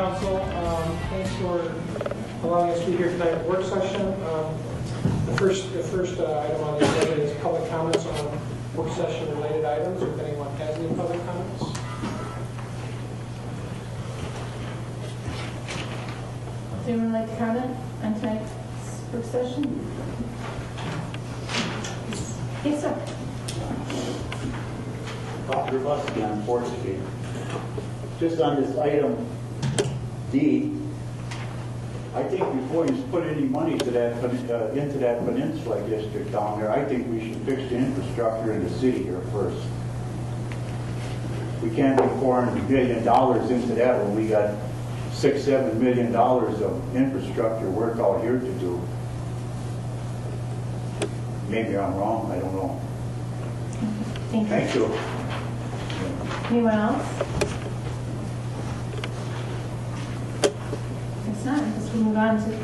Council. Thanks for allowing us to be here tonight at work session. The first item on the agenda is public comments on work session related items. If anyone has any public comments. Does anyone like to comment on tonight's work session? Yes, sir. Dr. Lusky on 4th Street. Just on this item D, I think before you put any money to that into that peninsula district down there, I think we should fix the infrastructure in the city here first. We can't be pouring $1 billion into that when we got $6-7 million of infrastructure work out here to do. Maybe I'm wrong, I don't know. Thank you. Anyone else? If not, I guess we move on to the...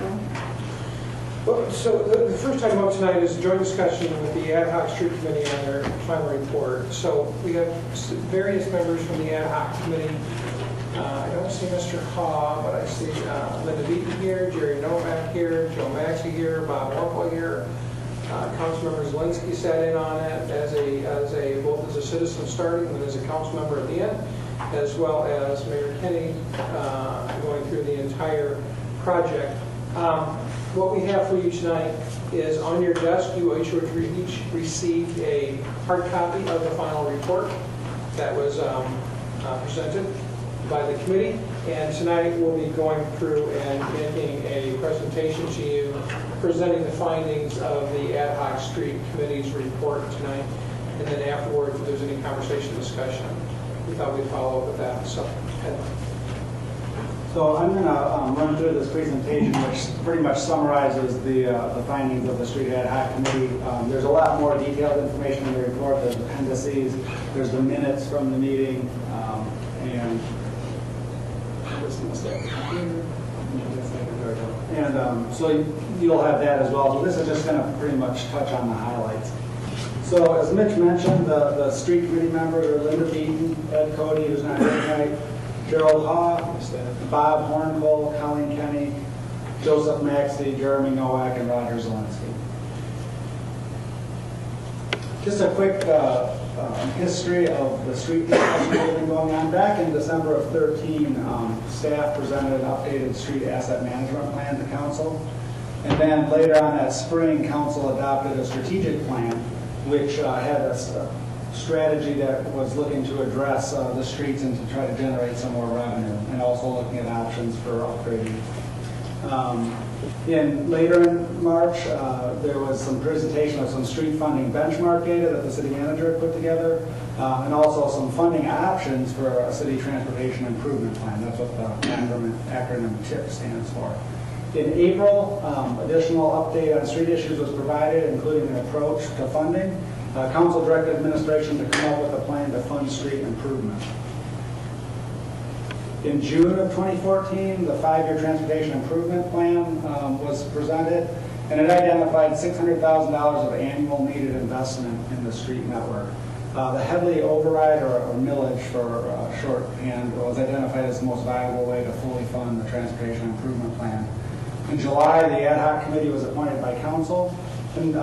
Well, so the first item up tonight is a joint discussion with the Ad Hoc Street Committee on their final report. So we have various members from the Ad Hoc Committee. I don't see Mr. Haw, but I see Linda Beaton here, Jerry Novak here, Joe Maxey here, Bob Warple here. Councilmember Zielinski sat in on it both as a citizen starting and as a council member at the end, as well as Mayor Kenny going through the entire project. What we have for you tonight is on your desk, you each received a hard copy of the final report that was presented by the committee, and tonight we'll be going through and making a presentation to you presenting the findings of the Ad Hoc Street Committee's report tonight, and then afterwards if there's any conversation discussion, we thought we'd follow up with that. So I'm going to run through this presentation, which pretty much summarizes the findings of the Street Ad Hoc Committee. There's a lot more detailed information in the report. There's appendices, there's the minutes from the meeting, so you'll have that as well. So this is just going to pretty much touch on the highlights. So as Mitch mentioned, the street committee members are Linda Beaton, Ed Cody, who's not here tonight, Gerald Haw, Bob Horncole, Colleen Kenny, Joseph Maxey, Jeremy Nowak, and Roger Zielinski. Just a quick history of the street discussion that has been going on. Back in December of 2013, staff presented an updated street asset management plan to council. And then later on that spring, council adopted a strategic plan which had a strategy that was looking to address the streets and to try to generate some more revenue, and also looking at options for upgrading. Later in March, there was some presentation of some street funding benchmark data that the city manager had put together, and also some funding options for a city transportation improvement plan. That's what the acronym TIP stands for. In April, additional update on street issues was provided, including an approach to funding. Council directed administration to come up with a plan to fund street improvement. In June of 2014, the 5-year transportation improvement plan was presented, and it identified $600,000 of annual needed investment in the street network. The Headley override, or millage for shorthand, was identified as the most valuable way to fully fund the transportation improvement plan. In July, the Ad Hoc Committee was appointed by council, and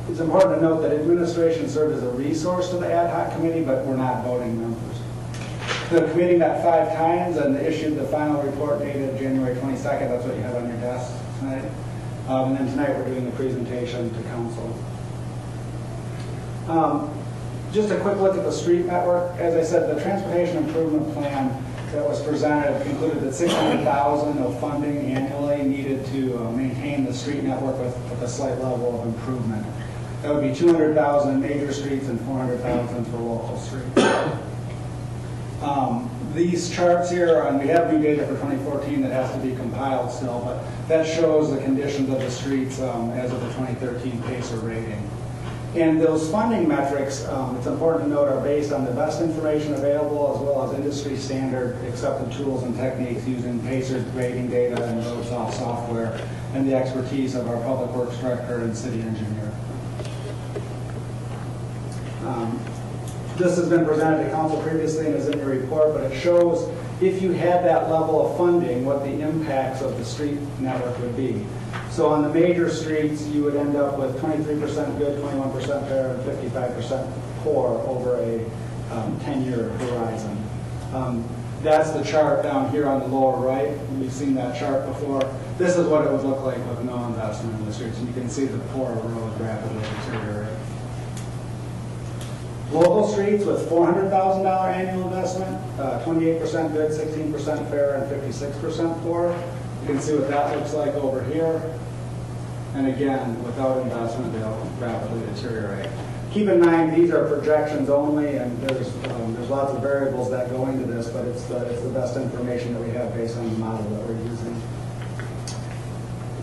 it's important to note that administration served as a resource to the Ad Hoc Committee, but we're not voting members. The committee met 5 times and issued the final report dated January 22nd. That's what you have on your desk tonight. And then tonight we're doing the presentation to council. Just a quick look at the street network. As I said, the transportation improvement plan that was presented concluded that $600,000 of funding annually needed to maintain the street network with a slight level of improvement. That would be $200,000 in major streets and $400,000 for local streets. These charts here, and we have new data for 2014 that has to be compiled still, but that shows the conditions of the streets as of the 2013 PACER rating. And those funding metrics, it's important to note, are based on the best information available as well as industry standard accepted tools and techniques using PACER's grading data and RoadSoft software and the expertise of our public works director and city engineer. This has been presented to council previously and is in your report, but it shows if you had that level of funding, what the impacts of the street network would be. So on the major streets, you would end up with 23% good, 21% fair, and 55% poor over a 10-year horizon. That's the chart down here on the lower right. You've seen that chart before. This is what it would look like with no investment in the streets. And you can see the poor roads rapidly deteriorate. Local streets with $400,000 annual investment, 28% good, 16% fair, and 56% poor. You can see what that looks like over here. And again, without investment, they'll rapidly deteriorate. Keep in mind, these are projections only, and there's lots of variables that go into this, but it's the best information that we have based on the model that we're using.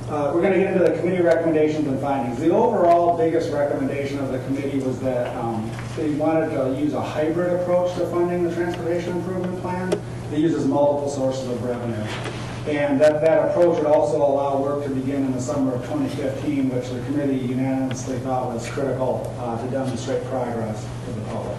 We're going to get into the committee recommendations and findings. The overall biggest recommendation of the committee was that they wanted to use a hybrid approach to funding the transportation improvement plan that uses multiple sources of revenue. And that approach would also allow work to begin in the summer of 2015, which the committee unanimously thought was critical to demonstrate progress to the public.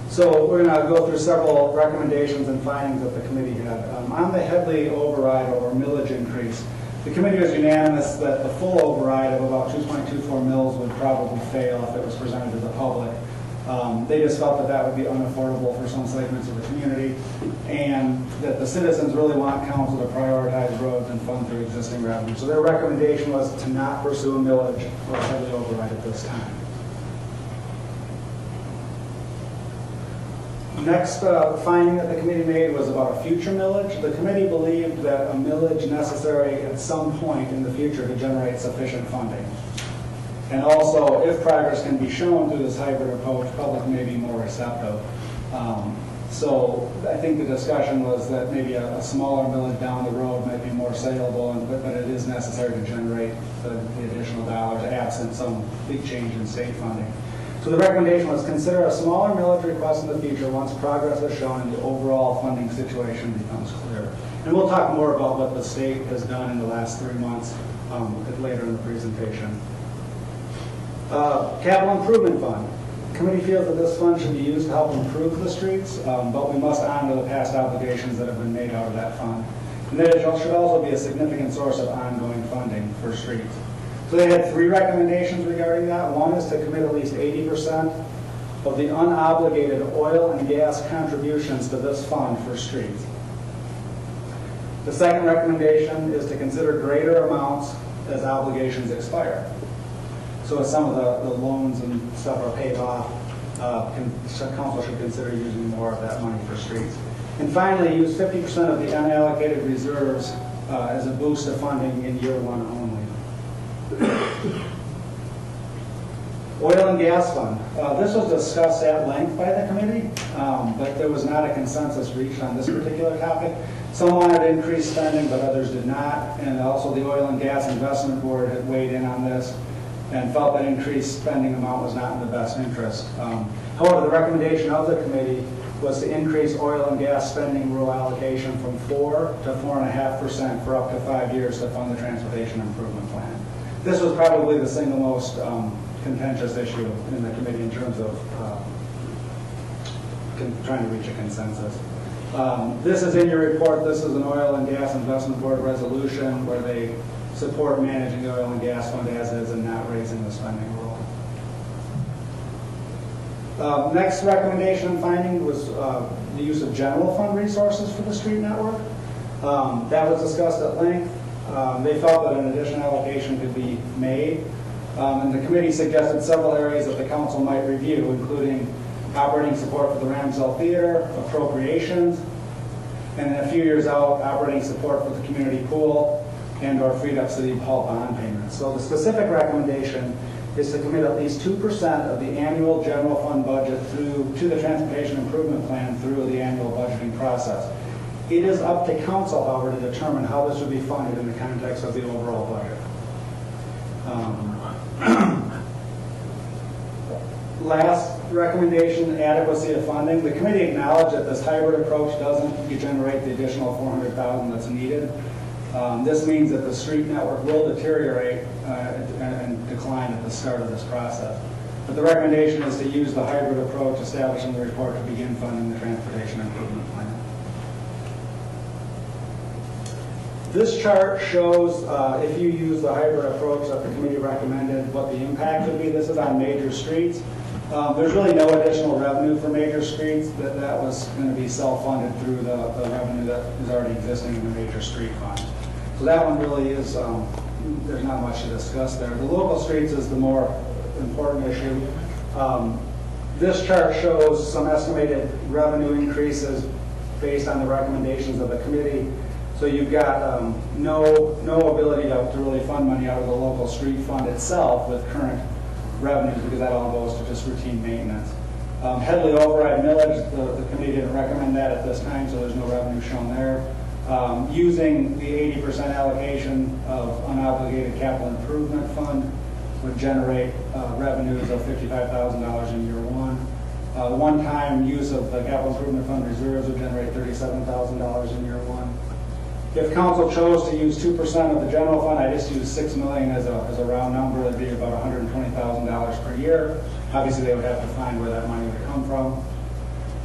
So we're going to go through several recommendations and findings that the committee had. On the Headley override or millage increase, the committee was unanimous that the full override of about 2.24 mils would probably fail if it was presented to the public. They just felt that that would be unaffordable for some segments of the community, and that the citizens really want council to prioritize roads and fund through existing revenue. So their recommendation was to not pursue a millage or a Headley override at this time. Next finding that the committee made was about a future millage. The committee believed that a millage necessary at some point in the future to generate sufficient funding. And also, if progress can be shown through this hybrid approach, public may be more receptive. So I think the discussion was that maybe a smaller millage down the road might be more saleable, but it is necessary to generate the additional dollars absent some big change in state funding. So the recommendation was consider a smaller millage request in the future once progress is shown and the overall funding situation becomes clear. And we'll talk more about what the state has done in the last 3 months later in the presentation. Capital Improvement Fund. The committee feels that this fund should be used to help improve the streets, but we must honor the past obligations that have been made out of that fund. And that it should also be a significant source of ongoing funding for streets. So they had 3 recommendations regarding that. One is to commit at least 80% of the unobligated oil and gas contributions to this fund for streets. The second recommendation is to consider greater amounts as obligations expire. So as some of the loans and stuff are paid off, council should consider using more of that money for streets. And finally, use 50% of the unallocated reserves as a boost to funding in year 1 only. Oil and gas fund. This was discussed at length by the committee, but there was not a consensus reached on this particular topic. Some wanted increased spending, but others did not. And also the Oil and Gas Investment Board had weighed in on this and felt that increased spending amount was not in the best interest. However, the recommendation of the committee was to increase oil and gas spending rule allocation from 4 to 4.5% for up to 5 years to fund the transportation improvement plan. This was probably the single most contentious issue in the committee in terms of trying to reach a consensus. This is in your report. This is an Oil and Gas Investment Board resolution where they support managing the oil and gas fund as is and not raising the spending rule. Next recommendation and finding was the use of general fund resources for the street network. That was discussed at length. They felt that an additional allocation could be made. And the committee suggested several areas that the council might review, including operating support for the Ramsell Theater, appropriations, and in a few years out, operating support for the community pool and or freed up city hall bond payments. So the specific recommendation is to commit at least 2% of the annual general fund budget to the transportation improvement plan through the annual budgeting process. It is up to council, however, to determine how this would be funded in the context of the overall budget. Last recommendation, adequacy of funding. The committee acknowledged that this hybrid approach doesn't generate the additional $400,000 that's needed. This means that the street network will deteriorate and decline at the start of this process. But the recommendation is to use the hybrid approach established in the report to begin funding the transportation improvement plan. This chart shows if you use the hybrid approach that the committee recommended, what the impact would be. This is on major streets. There's really no additional revenue for major streets. That was going to be self-funded through the revenue that is already existing in the major street fund. So that one really is, there's not much to discuss there. The local streets is the more important issue. This chart shows some estimated revenue increases based on the recommendations of the committee. So you've got no ability to really fund money out of the local street fund itself with current revenues, because that all goes to just routine maintenance. Headley override millage, the committee didn't recommend that at this time, so there's no revenue shown there. Using the 80% allocation of unobligated capital improvement fund would generate revenues of $55,000 in year one. The one-time use of the capital improvement fund reserves would generate $37,000 in year one. If council chose to use 2% of the general fund, I just use $6 million as a round number. That'd be about $120,000 per year. Obviously, they would have to find where that money would come from.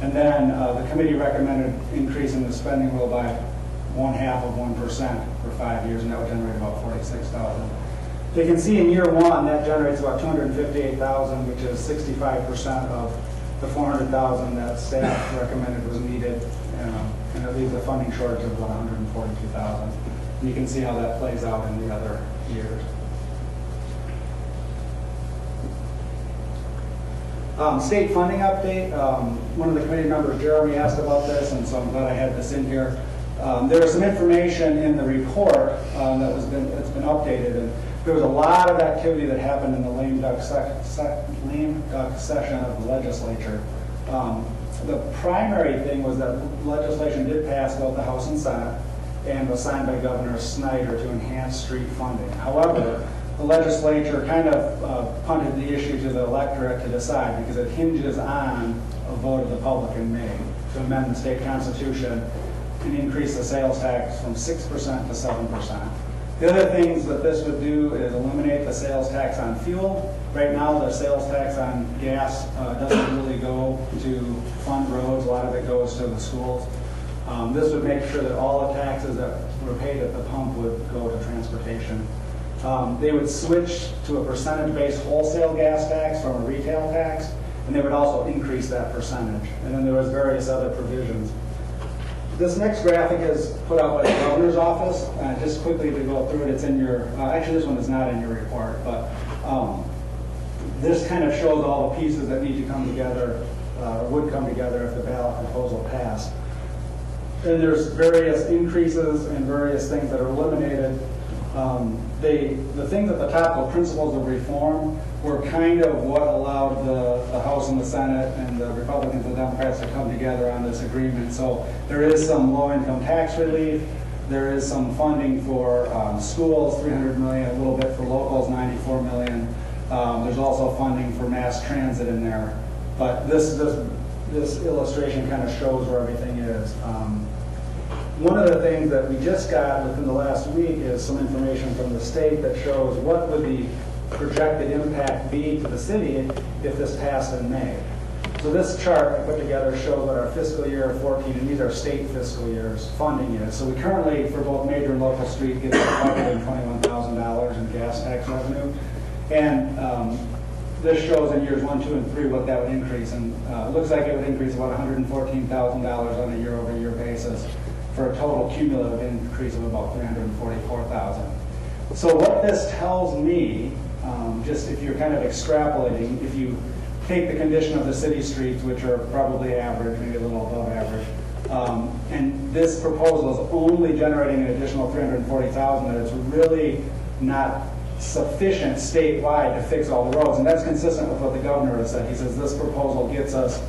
And then the committee recommended increasing the spending rule by 0.5% for 5 years, and that would generate about $46,000. You can see in year one that generates about $258,000, which is 65% of the $400,000 that staff recommended was needed. And it leaves a funding shortage of about $142,000. And you can see how that plays out in the other years. State funding update. One of the committee members, Jeremy, asked about this, and so I'm glad I had this in here. There was some information in the report that's been updated, and there was a lot of activity that happened in the lame duck session of the legislature. The primary thing was that legislation did pass both the House and Senate and was signed by Governor Snyder to enhance street funding. However, the legislature kind of punted the issue to the electorate to decide, because it hinges on a vote of the public in May to amend the state constitution and increase the sales tax from 6% to 7%. The other things that this would do is eliminate the sales tax on fuel. Right now, the sales tax on gas doesn't really go to fund roads. A lot of it goes to the schools. This would make sure that all the taxes that were paid at the pump would go to transportation. They would switch to a percentage-based wholesale gas tax from a retail tax, and they would also increase that percentage. And then there was various other provisions. This next graphic is put out by the governor's office. Just quickly to go through it, it's in your, actually this one is not in your report, but this kind of shows all the pieces that need to come together, would come together if the ballot proposal passed. And there's various increases and various things that are eliminated. The things at the top, the principles of reform, were kind of what allowed the House and the Senate and the Republicans and the Democrats to come together on this agreement. So there is some low-income tax relief. There is some funding for schools, $300 million, a little bit for locals, $94 million. There's also funding for mass transit in there. But this illustration kind of shows where everything is. One of the things that we just got within the last week is some information from the state that shows what would the projected impact be to the city if this passed in May. So this chart I put together shows what our fiscal year 14, and these are state fiscal years, funding is. So we currently, for both major and local street, get $521,000 in gas tax revenue. And this shows in years 1, 2, and 3 what that would increase. And it looks like it would increase about $114,000 on a year-over-year basis, for a total cumulative increase of about $344,000. So what this tells me, just if you're kind of extrapolating, if you take the condition of the city streets, which are probably average, maybe a little above average, and this proposal is only generating an additional $340,000, that it's really not sufficient statewide to fix all the roads. And that's consistent with what the governor has said. He says this proposal gets us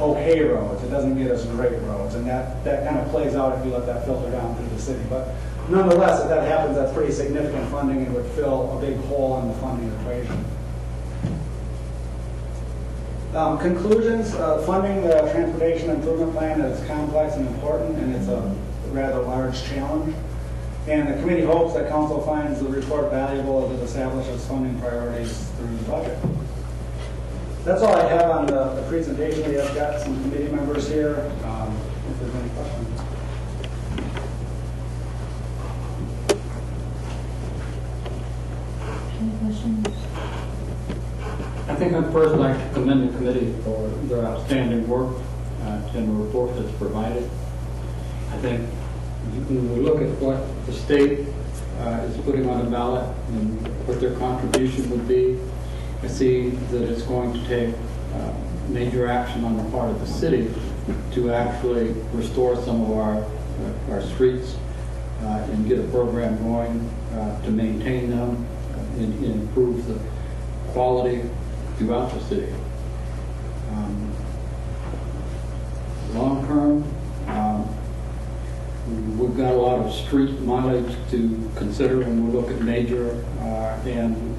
okay roads. It doesn't get us great roads. And that kind of plays out if you let that filter down through the city. But nonetheless, if that happens, that's pretty significant funding and would fill a big hole in the funding equation. Conclusions, funding the transportation improvement plan is complex and important, and it's a rather large challenge. And the committee hopes that council finds the report valuable as it establishes funding priorities through the budget. That's all I have on the presentation. We have got some committee members here. If there's any questions. Any questions? I think I'd first like to commend the committee for their outstanding work in the report that's provided. I think when we look at what the state is putting on the ballot and what their contribution would be, I see that it's going to take major action on the part of the city to actually restore some of our streets and get a program going to maintain them and improve the quality throughout the city. Long term, we've got a lot of street mileage to consider when we look at major and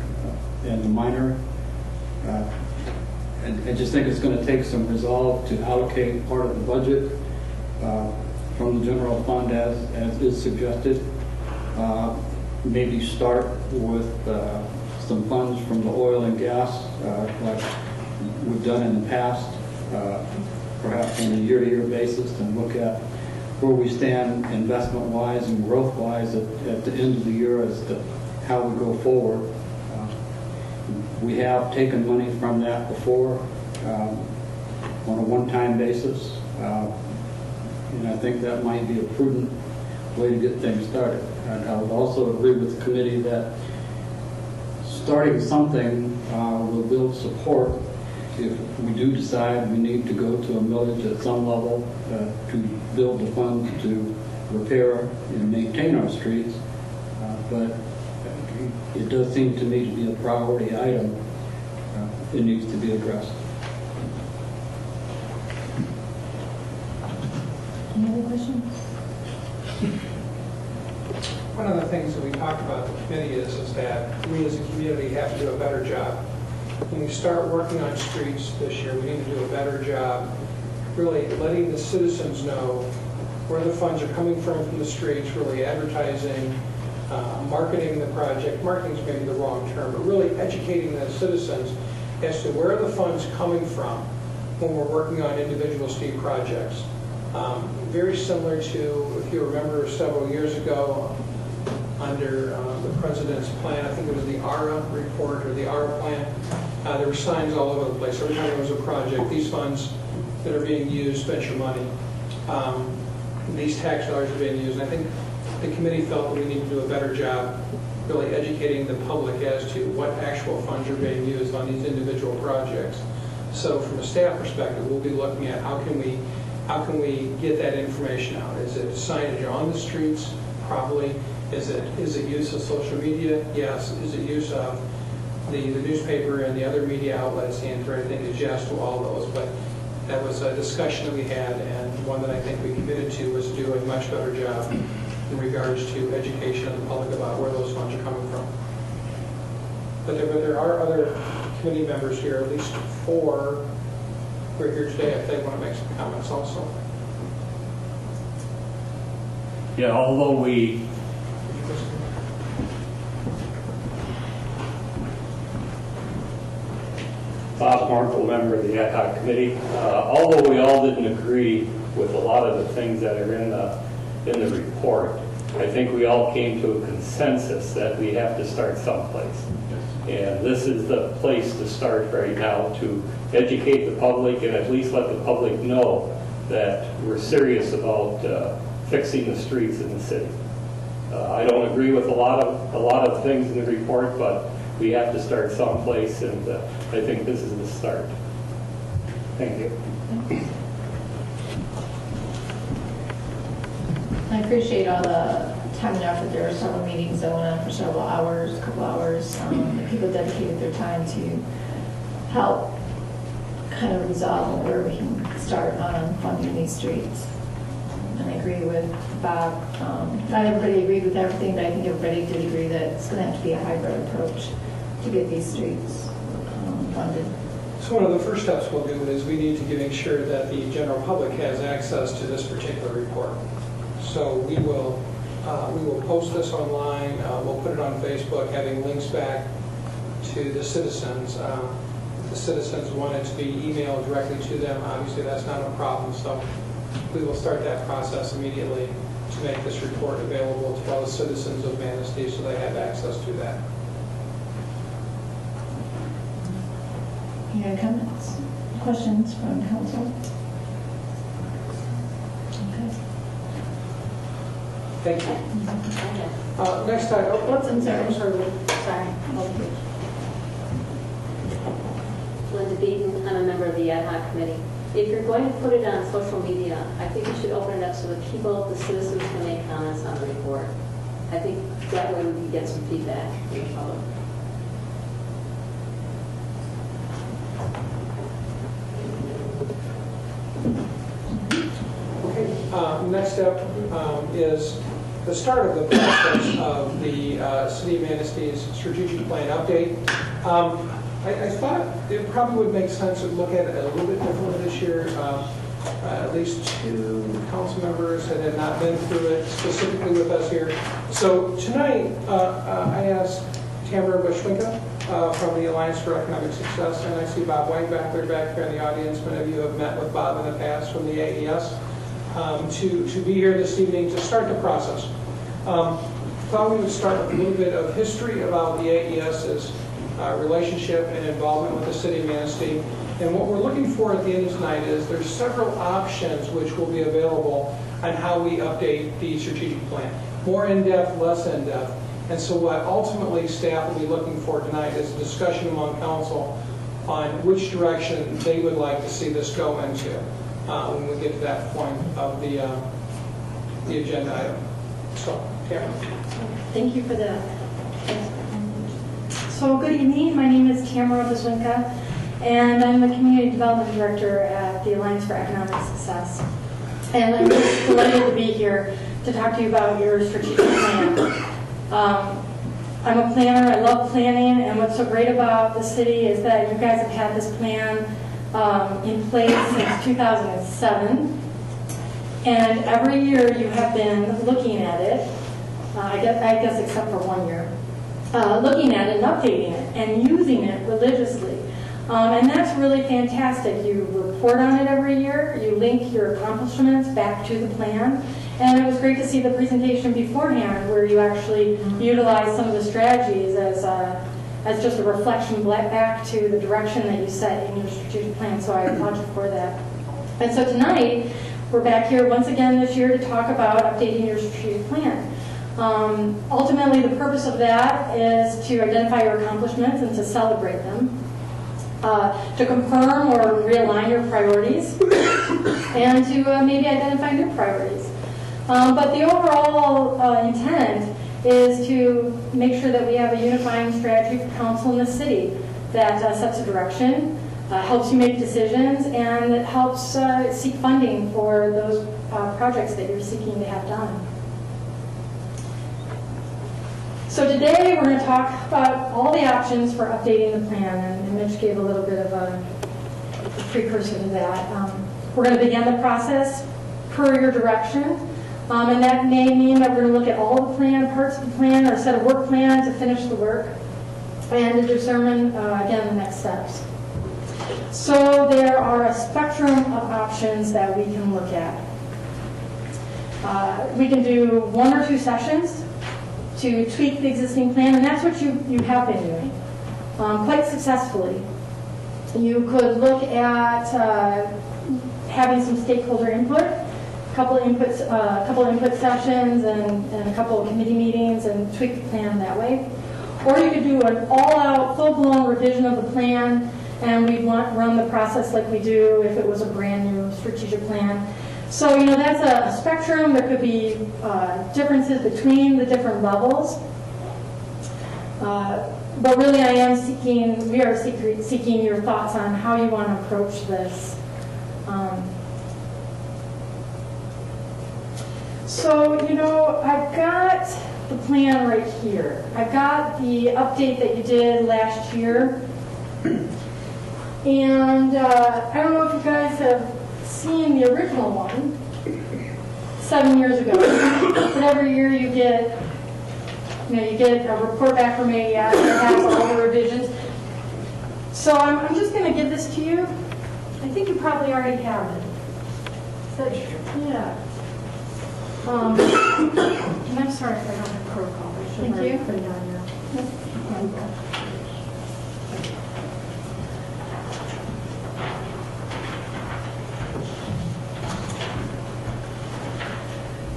the minor. And I just think it's going to take some resolve to allocate part of the budget from the general fund as is suggested. Maybe start with some funds from the oil and gas like we've done in the past, perhaps on a year-to-year basis, and look at where we stand investment-wise and growth-wise at the end of the year as to how we go forward. We have taken money from that before on a one-time basis, and I think that might be a prudent way to get things started. And I would also agree with the committee that starting something will build support if we do decide we need to go to a millage at some level to build the funds to repair and maintain our streets. But it does seem to me to be a priority item. It needs to be addressed. Any other questions? One of the things that we talked about in the committee is that we as a community have to do a better job. When we start working on streets this year, we need to do a better job really letting the citizens know where the funds are coming from the streets, really advertising, marketing the project. Marketing is maybe the wrong term, but really educating the citizens as to where the funds coming from when we're working on individual street projects. Very similar to, if you remember several years ago, under the president's plan, I think it was the ARA report or the ARA plan, there were signs all over the place. Every time there was a project, these funds that are being used, spent your money. These tax dollars are being used. And I think the committee felt that we need to do a better job really educating the public as to what actual funds are being used on these individual projects. So from a staff perspective, we'll be looking at how can we get that information out? Is it signage on the streets? Probably. Is it use of social media? Yes. Is it use of the newspaper and the other media outlets? The answer, I think, is yes to all those. But that was a discussion that we had, and one that I think we committed to was to do a much better job in regards to education of the public about where those funds are coming from. But there are other committee members here, at least 4 who are here today, if they want to make some comments also. Yeah, although we Bob Markle, member of the ad hoc committee. Although we all didn't agree with a lot of the things that are in the report, I think we all came to a consensus that we have to start someplace. And this is the place to start right now, to educate the public and at least let the public know that we're serious about fixing the streets in the city. I don't agree with a lot of things in the report, but we have to start someplace, and I think this is the start. Thank you. I appreciate all the time and effort. There were several meetings that went on for several hours, a couple hours. People dedicated their time to help kind of resolve where we can start on funding these streets. And I agree with Bob. Not everybody agreed with everything, but I think everybody did agree that it's going to have to be a hybrid approach to get these streets funded. So one of the first steps we'll do is we need to make sure that the general public has access to this particular report. So we will post this online. We'll put it on Facebook, having links back to the citizens. the citizens want it to be emailed directly to them, obviously that's not a problem. So we will start that process immediately to make this report available to all the citizens of Manistee so they have access to that. Any other comments, questions from council? Okay. Thank you. Next item. What's in there? Sorry. Linda Beaton, I'm a member of the ad hoc committee. If you're going to put it on social media, I think you should open it up so that people, the citizens, can make comments on the report. I think that way we can get some feedback from the public. Okay. Next up is the start of the process of the City of Manistee's strategic plan update. I thought it probably would make sense to look at it a little bit differently this year. At least 2 council members that had not been through it specifically with us here. So tonight, I asked Tamara Bushwinka from the Alliance for Economic Success, and I see Bob White back there in the audience. Many of you have met with Bob in the past from the AES, to be here this evening to start the process. Thought we would start with a little bit of history about the AES's relationship and involvement with the City of Manistee. And what we're looking for at the end of tonight is there's several options which will be available on how we update the strategic plan. More in-depth, less in-depth. And so what ultimately staff will be looking for tonight is a discussion among council on which direction they would like to see this go into when we get to that point of the agenda item. So, Tamara. Thank you for that. So good evening, my name is Tamara Bushwinka, and I'm the Community Development Director at the Alliance for Economic Success. And I'm just delighted to be here to talk to you about your strategic plan. I'm a planner, I love planning, and what's so great about the city is that you guys have had this plan in place since 2007. And every year you have been looking at it, I guess except for 1 year. Looking at it and updating it and using it religiously. And that's really fantastic. You report on it every year, you link your accomplishments back to the plan, and it was great to see the presentation beforehand where you actually utilize some of the strategies as just a reflection back to the direction that you set in your strategic plan, so I applaud you for that. And so tonight, we're back here once again this year to talk about updating your strategic plan. Ultimately, the purpose of that is to identify your accomplishments and to celebrate them, to confirm or realign your priorities, and to maybe identify new priorities. But the overall intent is to make sure that we have a unifying strategy for council in the city that sets a direction, helps you make decisions, and that helps seek funding for those projects that you're seeking to have done. So today we're going to talk about all the options for updating the plan, and Mitch gave a little bit of a precursor to that. We're going to begin the process per your direction, and that may mean that we're going to look at all the plan, parts of the plan, or a set of work plans to finish the work, and to determine, again, the next steps. So there are a spectrum of options that we can look at. We can do 1 or 2 sessions to tweak the existing plan, and that's what you have been doing quite successfully. You could look at having some stakeholder input, a couple of input sessions, and a couple of committee meetings, and tweak the plan that way. Or you could do an all-out, full-blown revision of the plan, and we'd run the process like we do if it was a brand new strategic plan. So, you know, that's a spectrum. There could be differences between the different levels. But really, we are seeking your thoughts on how you want to approach this. So, you know, I've got the plan right here. I've got the update that you did last year. And I don't know if you guys have seen the original one 7 years ago. But every year you get a report back from AES that has all the revisions. So I'm just going to give this to you. I think you probably already have it. Yeah. And I'm sorry if I don't have protocol. I should Thank have you. put it on there.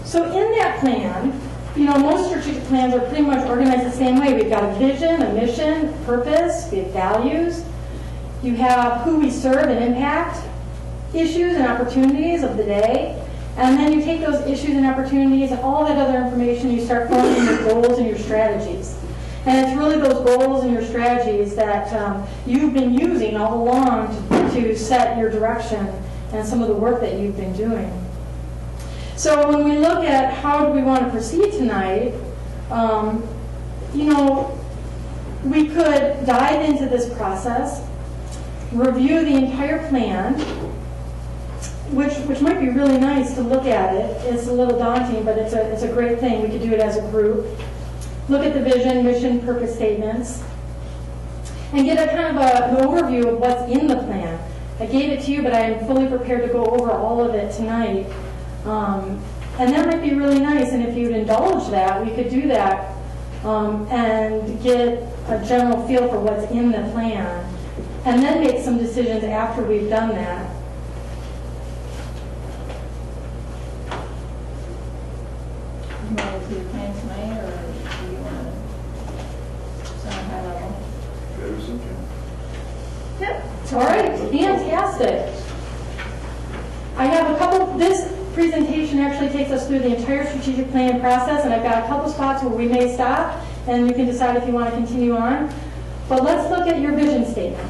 So in that plan, you know, most strategic plans are pretty much organized the same way. We've got a vision, a mission, purpose, we have values. You have who we serve and impact, issues and opportunities of the day, and then you take those issues and opportunities and all that other information, you start forming your goals and your strategies. And it's really those goals and your strategies that you've been using all along to set your direction and some of the work that you've been doing. So when we look at how do we want to proceed tonight, you know, we could dive into this process, review the entire plan, which might be really nice to look at it. It's a little daunting, but it's a great thing. We could do it as a group. Look at the vision, mission, purpose statements, and get a kind of an overview of what's in the plan. I gave it to you, but I am fully prepared to go over all of it tonight. And that might be really nice, and if you'd indulge that, we could do that and get a general feel for what's in the plan, and then make some decisions after we've done that. You want to do the plan tonight, or do you want to sound high level? Yep. All right, fantastic. I have a couple, this presentation actually takes us through the entire strategic planning process, and I've got a couple spots where we may stop, and you can decide if you want to continue on. But let's look at your vision statement.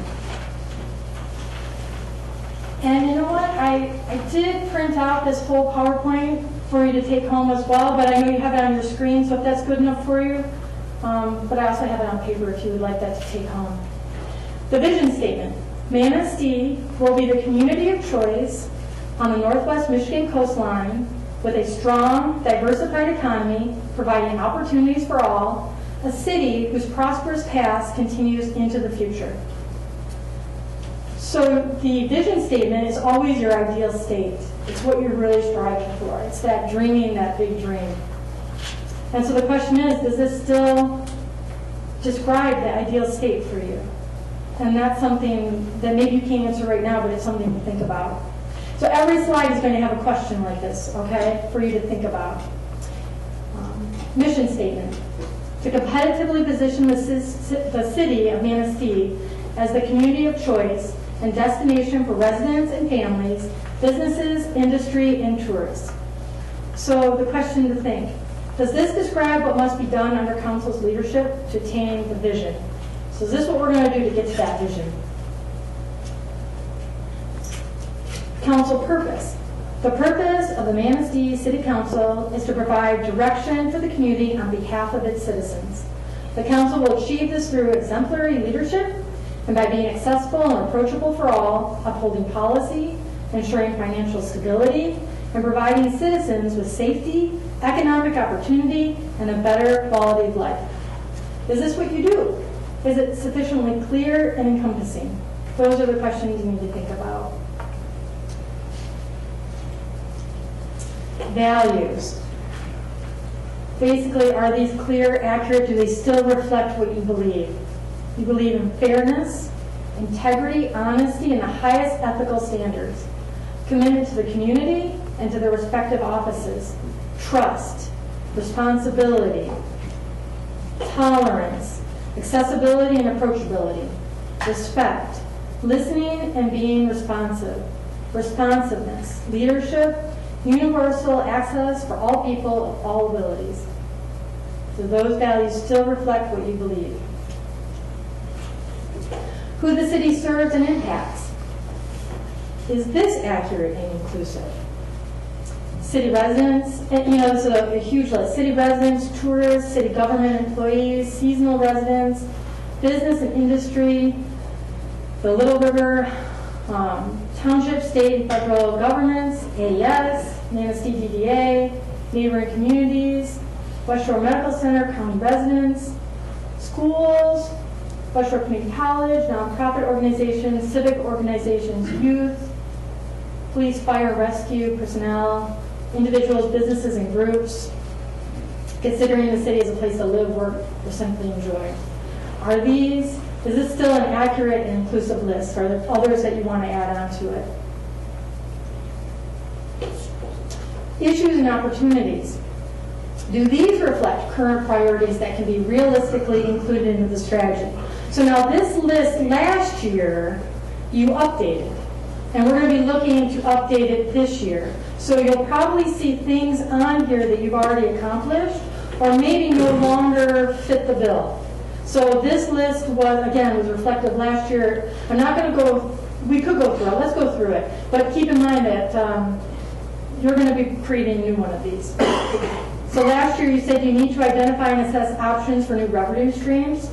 And you know what? I did print out this whole PowerPoint for you to take home as well, but I know you have it on your screen, so if that's good enough for you. But I also have it on paper if you would like that to take home. The vision statement. Manistee will be the community of choice on the Northwest Michigan coastline with a strong, diversified economy, providing opportunities for all, a city whose prosperous past continues into the future. So the vision statement is always your ideal state. It's what you're really striving for. It's that dreaming, that big dream. And so the question is, does this still describe the ideal state for you? And that's something that maybe you can't answer right now, but it's something to think about. So every slide is going to have a question like this, okay, for you to think about. Mission statement. To competitively position the city of Manistee as the community of choice and destination for residents and families, businesses, industry, and tourists. So the question to think, does this describe what must be done under council's leadership to attain the vision? So is this what we're going to do to get to that vision? Council purpose. The purpose of the Manistee City Council is to provide direction for the community on behalf of its citizens. The council will achieve this through exemplary leadership and by being accessible and approachable for all, upholding policy, ensuring financial stability, and providing citizens with safety, economic opportunity, and a better quality of life. Is this what you do? Is it sufficiently clear and encompassing? Those are the questions you need to think about. Values. Basically, are these clear, accurate? Do they still reflect what you believe? You believe in fairness, integrity, honesty, and the highest ethical standards. Commitment to the community and to their respective offices. Trust, responsibility, tolerance, accessibility and approachability. Respect, listening and being responsive. Responsiveness, leadership, universal access for all people of all abilities. So those values still reflect what you believe. Who the city serves and impacts. Is this accurate and inclusive? City residents, and, you know, this is a huge list. City residents, tourists, city government employees, seasonal residents, business and industry, the Little River, township, state, and federal governments, AES, Manistee DDA, neighboring communities, West Shore Medical Center, county residents, schools, West Shore Community College, nonprofit organizations, civic organizations, youth, police, fire, rescue, personnel, individuals, businesses, and groups, considering the city as a place to live, work, or simply enjoy. Is this still an accurate and inclusive list? Are there others that you want to add on to it? Issues and opportunities. Do these reflect current priorities that can be realistically included into the strategy? So now this list last year, you updated. And we're going to be looking to update it this year. So you'll probably see things on here that you've already accomplished or maybe no longer fit the bill. So this list was reflective last year. I'm not going to we could go through it. Let's go through it. But keep in mind that you're going to be creating a new one of these. So last year you said you need to identify and assess options for new revenue streams,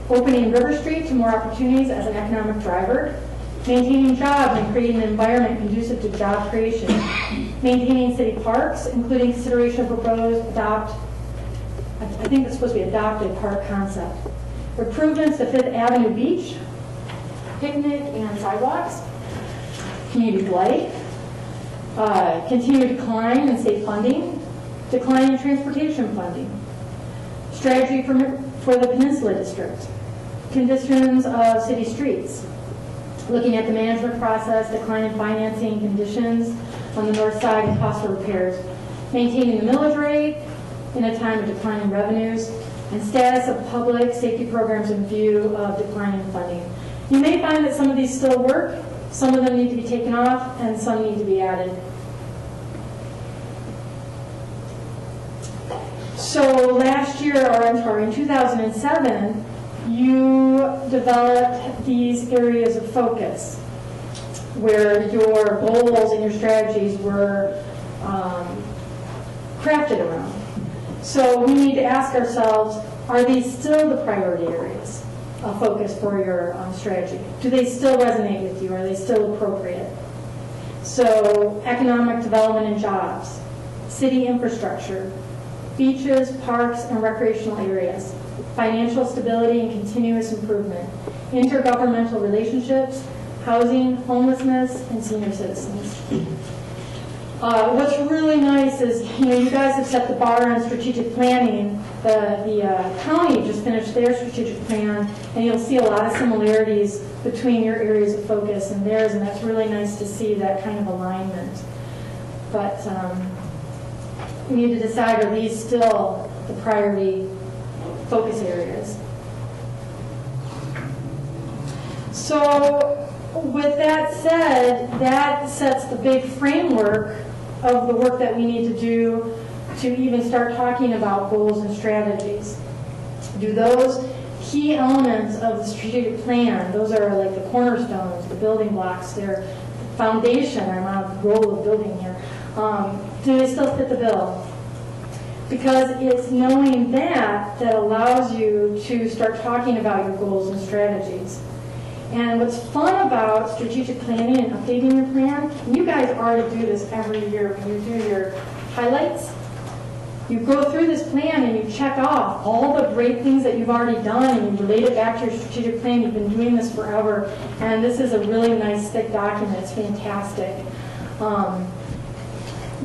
opening River Street to more opportunities as an economic driver, maintaining jobs and creating an environment conducive to job creation, maintaining city parks, including consideration of proposed I think it's supposed to be adopted park concept, improvements to Fifth Avenue Beach, picnic and sidewalks, community blight, continued decline in state funding, decline in transportation funding, strategy for the Peninsula District, conditions of city streets, looking at the management process, decline in financing conditions on the north side and cost of repairs, maintaining the millage rate in a time of declining revenues, and status of public safety programs in view of declining funding. You may find that some of these still work, some of them need to be taken off, and some need to be added. So last year, in 2007, you developed these areas of focus where your goals and your strategies were crafted around. So we need to ask ourselves, are these still the priority areas of focus for your strategy? Do they still resonate with you? Are they still appropriate? So economic development and jobs, city infrastructure, beaches, parks, and recreational areas, financial stability and continuous improvement, intergovernmental relationships, housing, homelessness, and senior citizens. What's really nice is, you guys have set the bar on strategic planning. The county just finished their strategic plan, and you'll see a lot of similarities between your areas of focus and theirs, and that's really nice to see that kind of alignment. But we need to decide, are these still the priority focus areas? So with that said, that sets the big framework of the work that we need to do to even start talking about goals and strategies. Do those key elements of the strategic plan, those are like the cornerstones, the building blocks, their foundation, I'm on the role of building here, do they still fit the bill? Because it's knowing that allows you to start talking about your goals and strategies. And what's fun about strategic planning and updating your plan, and you guys already do this every year when you do your highlights, you go through this plan and you check off all the great things that you've already done and you relate it back to your strategic plan. You've been doing this forever, and this is a really nice thick document. It's fantastic.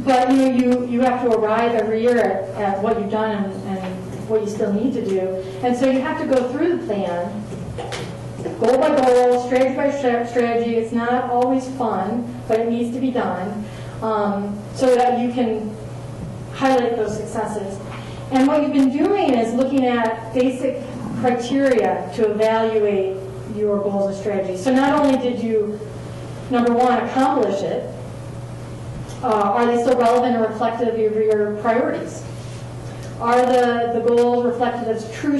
But you have to arrive every year at what you've done and what you still need to do. And so you have to go through the plan, goal by goal, strategy by strategy. It's not always fun, but it needs to be done so that you can highlight those successes. And what you've been doing is looking at basic criteria to evaluate your goals and strategies. So not only did you, number one, accomplish it, are they still relevant and reflective of your priorities? Are the goals reflective of true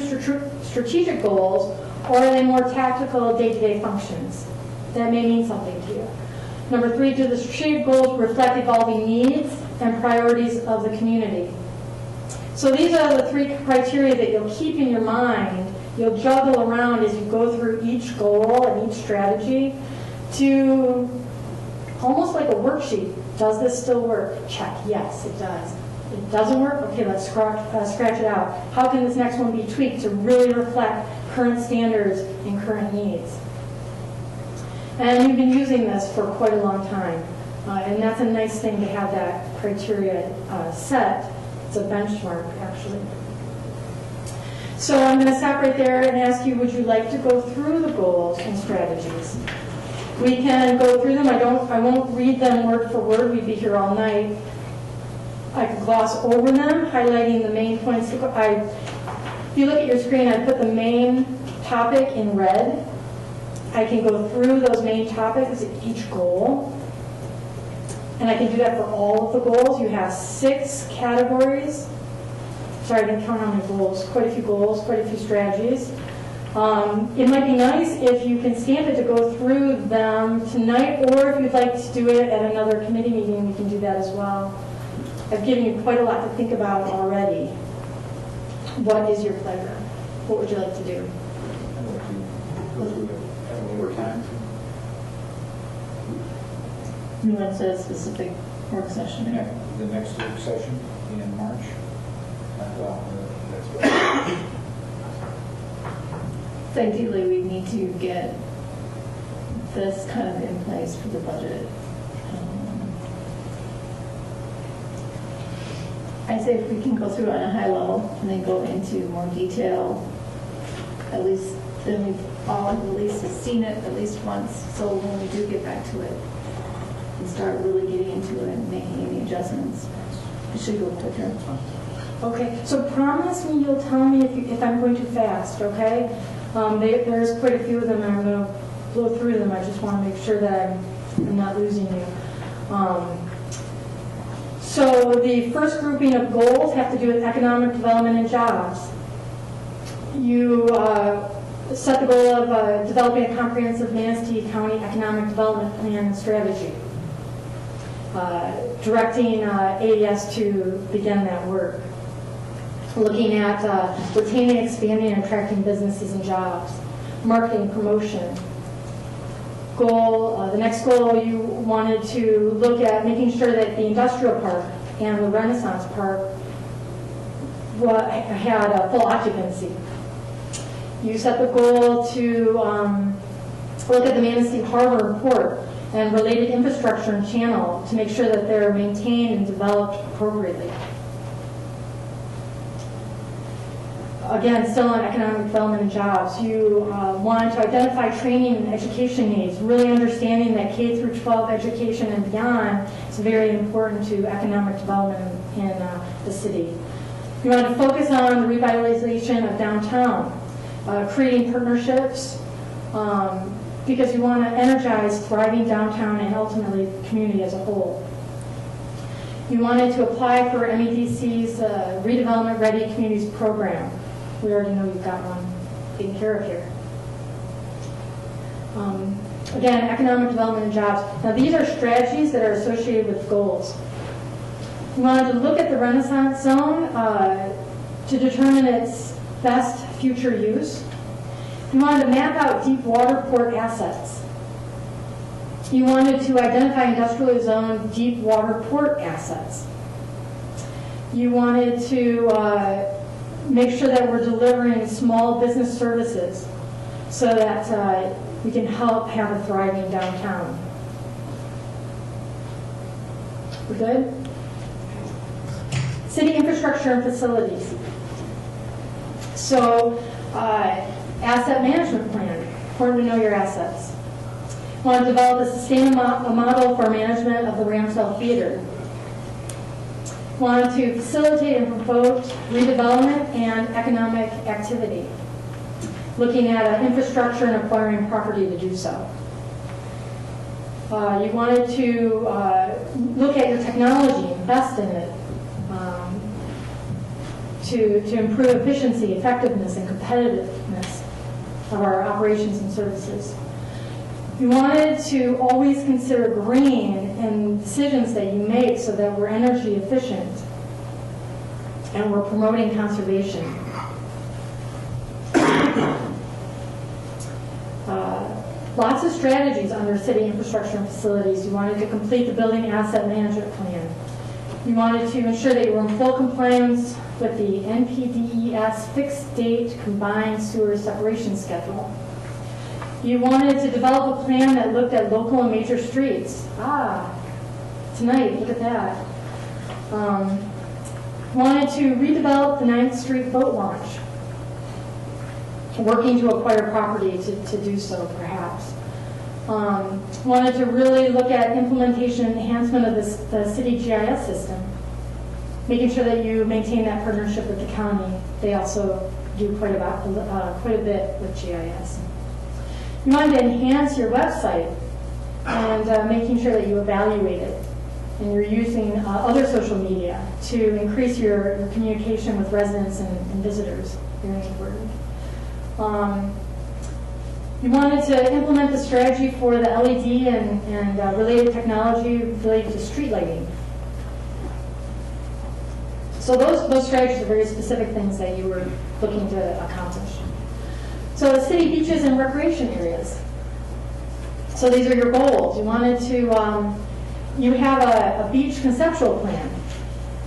strategic goals, or are they more tactical day-to-day functions that may mean something to you? Number three, do the strategic goals reflect evolving needs and priorities of the community? So these are the three criteria that you'll keep in your mind, you'll juggle around as you go through each goal and each strategy to almost like a worksheet. Does this still work? Check. Yes, it does. It doesn't work? Okay, let's scratch it out. How can this next one be tweaked to really reflect current standards and current needs? And you've been using this for quite a long time. And that's a nice thing to have that criteria set. It's a benchmark, actually. So I'm going to stop right there and ask you, would you like to go through the goals and strategies? We can go through them. I won't read them word for word. We'd be here all night. I can gloss over them, highlighting the main points. If you look at your screen, I put the main topic in red. I can go through those main topics at each goal. And I can do that for all of the goals. You have 6 categories. Sorry, I didn't count how many goals. Quite a few goals, quite a few strategies. It might be nice if you can stamp it to go through them tonight, or if you'd like to do it at another committee meeting, we can do that as well. I've given you quite a lot to think about already. What is your pleasure? What would you like to do? Over time. You want to set a specific work session? The next work session in March. Well, that's So ideally, we need to get this kind of in place for the budget. I say if we can go through it on a high level and then go into more detail, at least then we've all at least have seen it at least once. So when we do get back to it and start really getting into it and making any adjustments, it should go quicker. Okay, so promise me you'll tell me if I'm going too fast, okay? There's quite a few of them, and I'm going to blow through them. I just want to make sure that I'm not losing you. So the first grouping of goals have to do with economic development and jobs. You set the goal of developing a comprehensive Manistee County economic development plan and strategy, directing AES to begin that work. Looking at retaining, expanding, and attracting businesses and jobs, marketing, promotion. The next goal, you wanted to look at making sure that the industrial park and the Renaissance Park had full occupancy. You set the goal to look at the Manistee Harbor and Port and related infrastructure and channel to make sure that they're maintained and developed appropriately. Again, still on economic development and jobs, you want to identify training and education needs, really understanding that K through 12 education and beyond is very important to economic development in the city. You want to focus on the revitalization of downtown, creating partnerships, because you want to energize thriving downtown and ultimately the community as a whole. You wanted to apply for MEDC's Redevelopment Ready Communities program. We already know you've got one taken care of here. Again, economic development and jobs. Now these are strategies that are associated with goals. We wanted to look at the Renaissance Zone to determine its best future use. You wanted to map out deep water port assets. You wanted to identify industrially zoned deep water port assets. You wanted to make sure that we're delivering small business services so that we can help have a thriving downtown. We good? City infrastructure and facilities. So, asset management plan. Important to know your assets. Want to develop a sustainable model for management of the Ramsdale Theater. Want to facilitate and promote redevelopment and economic activity. Looking at infrastructure and acquiring property to do so. You wanted to look at your technology, invest in it, to improve efficiency, effectiveness, and competitiveness of our operations and services. You wanted to always consider green in decisions that you make so that we're energy efficient and we're promoting conservation. Lots of strategies under city infrastructure and facilities. You wanted to complete the building asset management plan. You wanted to ensure that you were in full compliance with the NPDES fixed date combined sewer separation schedule. You wanted to develop a plan that looked at local and major streets. Tonight, look at that. Wanted to redevelop the 9th Street boat launch. Working to acquire property to do so, perhaps. Wanted to really look at implementation and enhancement of the city GIS system. Making sure that you maintain that partnership with the county. They also do quite a bit with GIS. You wanted to enhance your website and making sure that you evaluate it. And you're using other social media to increase your communication with residents and visitors. Very important. You wanted to implement the strategy for the LED and related technology related to street lighting. So those strategies are very specific things that you were looking to accomplish. So the city beaches and recreation areas. So these are your goals. You wanted to, you have a beach conceptual plan.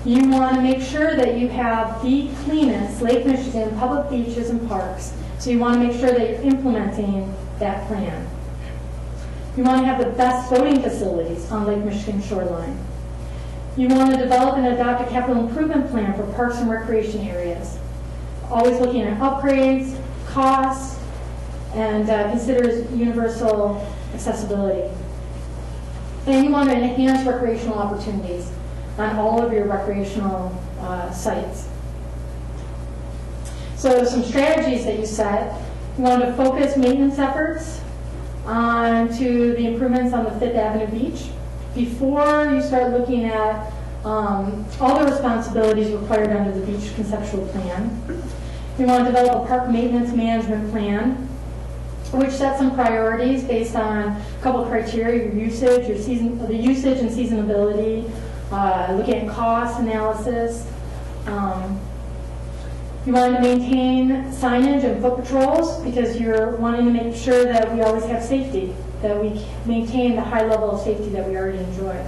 You want to make sure that you have the cleanest Lake Michigan public beaches and parks. So you want to make sure that you're implementing that plan. You want to have the best boating facilities on Lake Michigan shoreline. You want to develop and adopt a capital improvement plan for parks and recreation areas. Always looking at upgrades, costs, and considers universal accessibility. And you want to enhance recreational opportunities on all of your recreational sites. So some strategies that you set. You want to focus maintenance efforts onto the improvements on the Fifth Avenue Beach before you start looking at all the responsibilities required under the beach conceptual plan. You want to develop a park maintenance management plan, which sets some priorities based on a couple of criteria: your usage, the usage and seasonability, looking at cost analysis. You want to maintain signage and foot patrols because you're wanting to make sure that we always have safety, that we maintain the high level of safety that we already enjoy.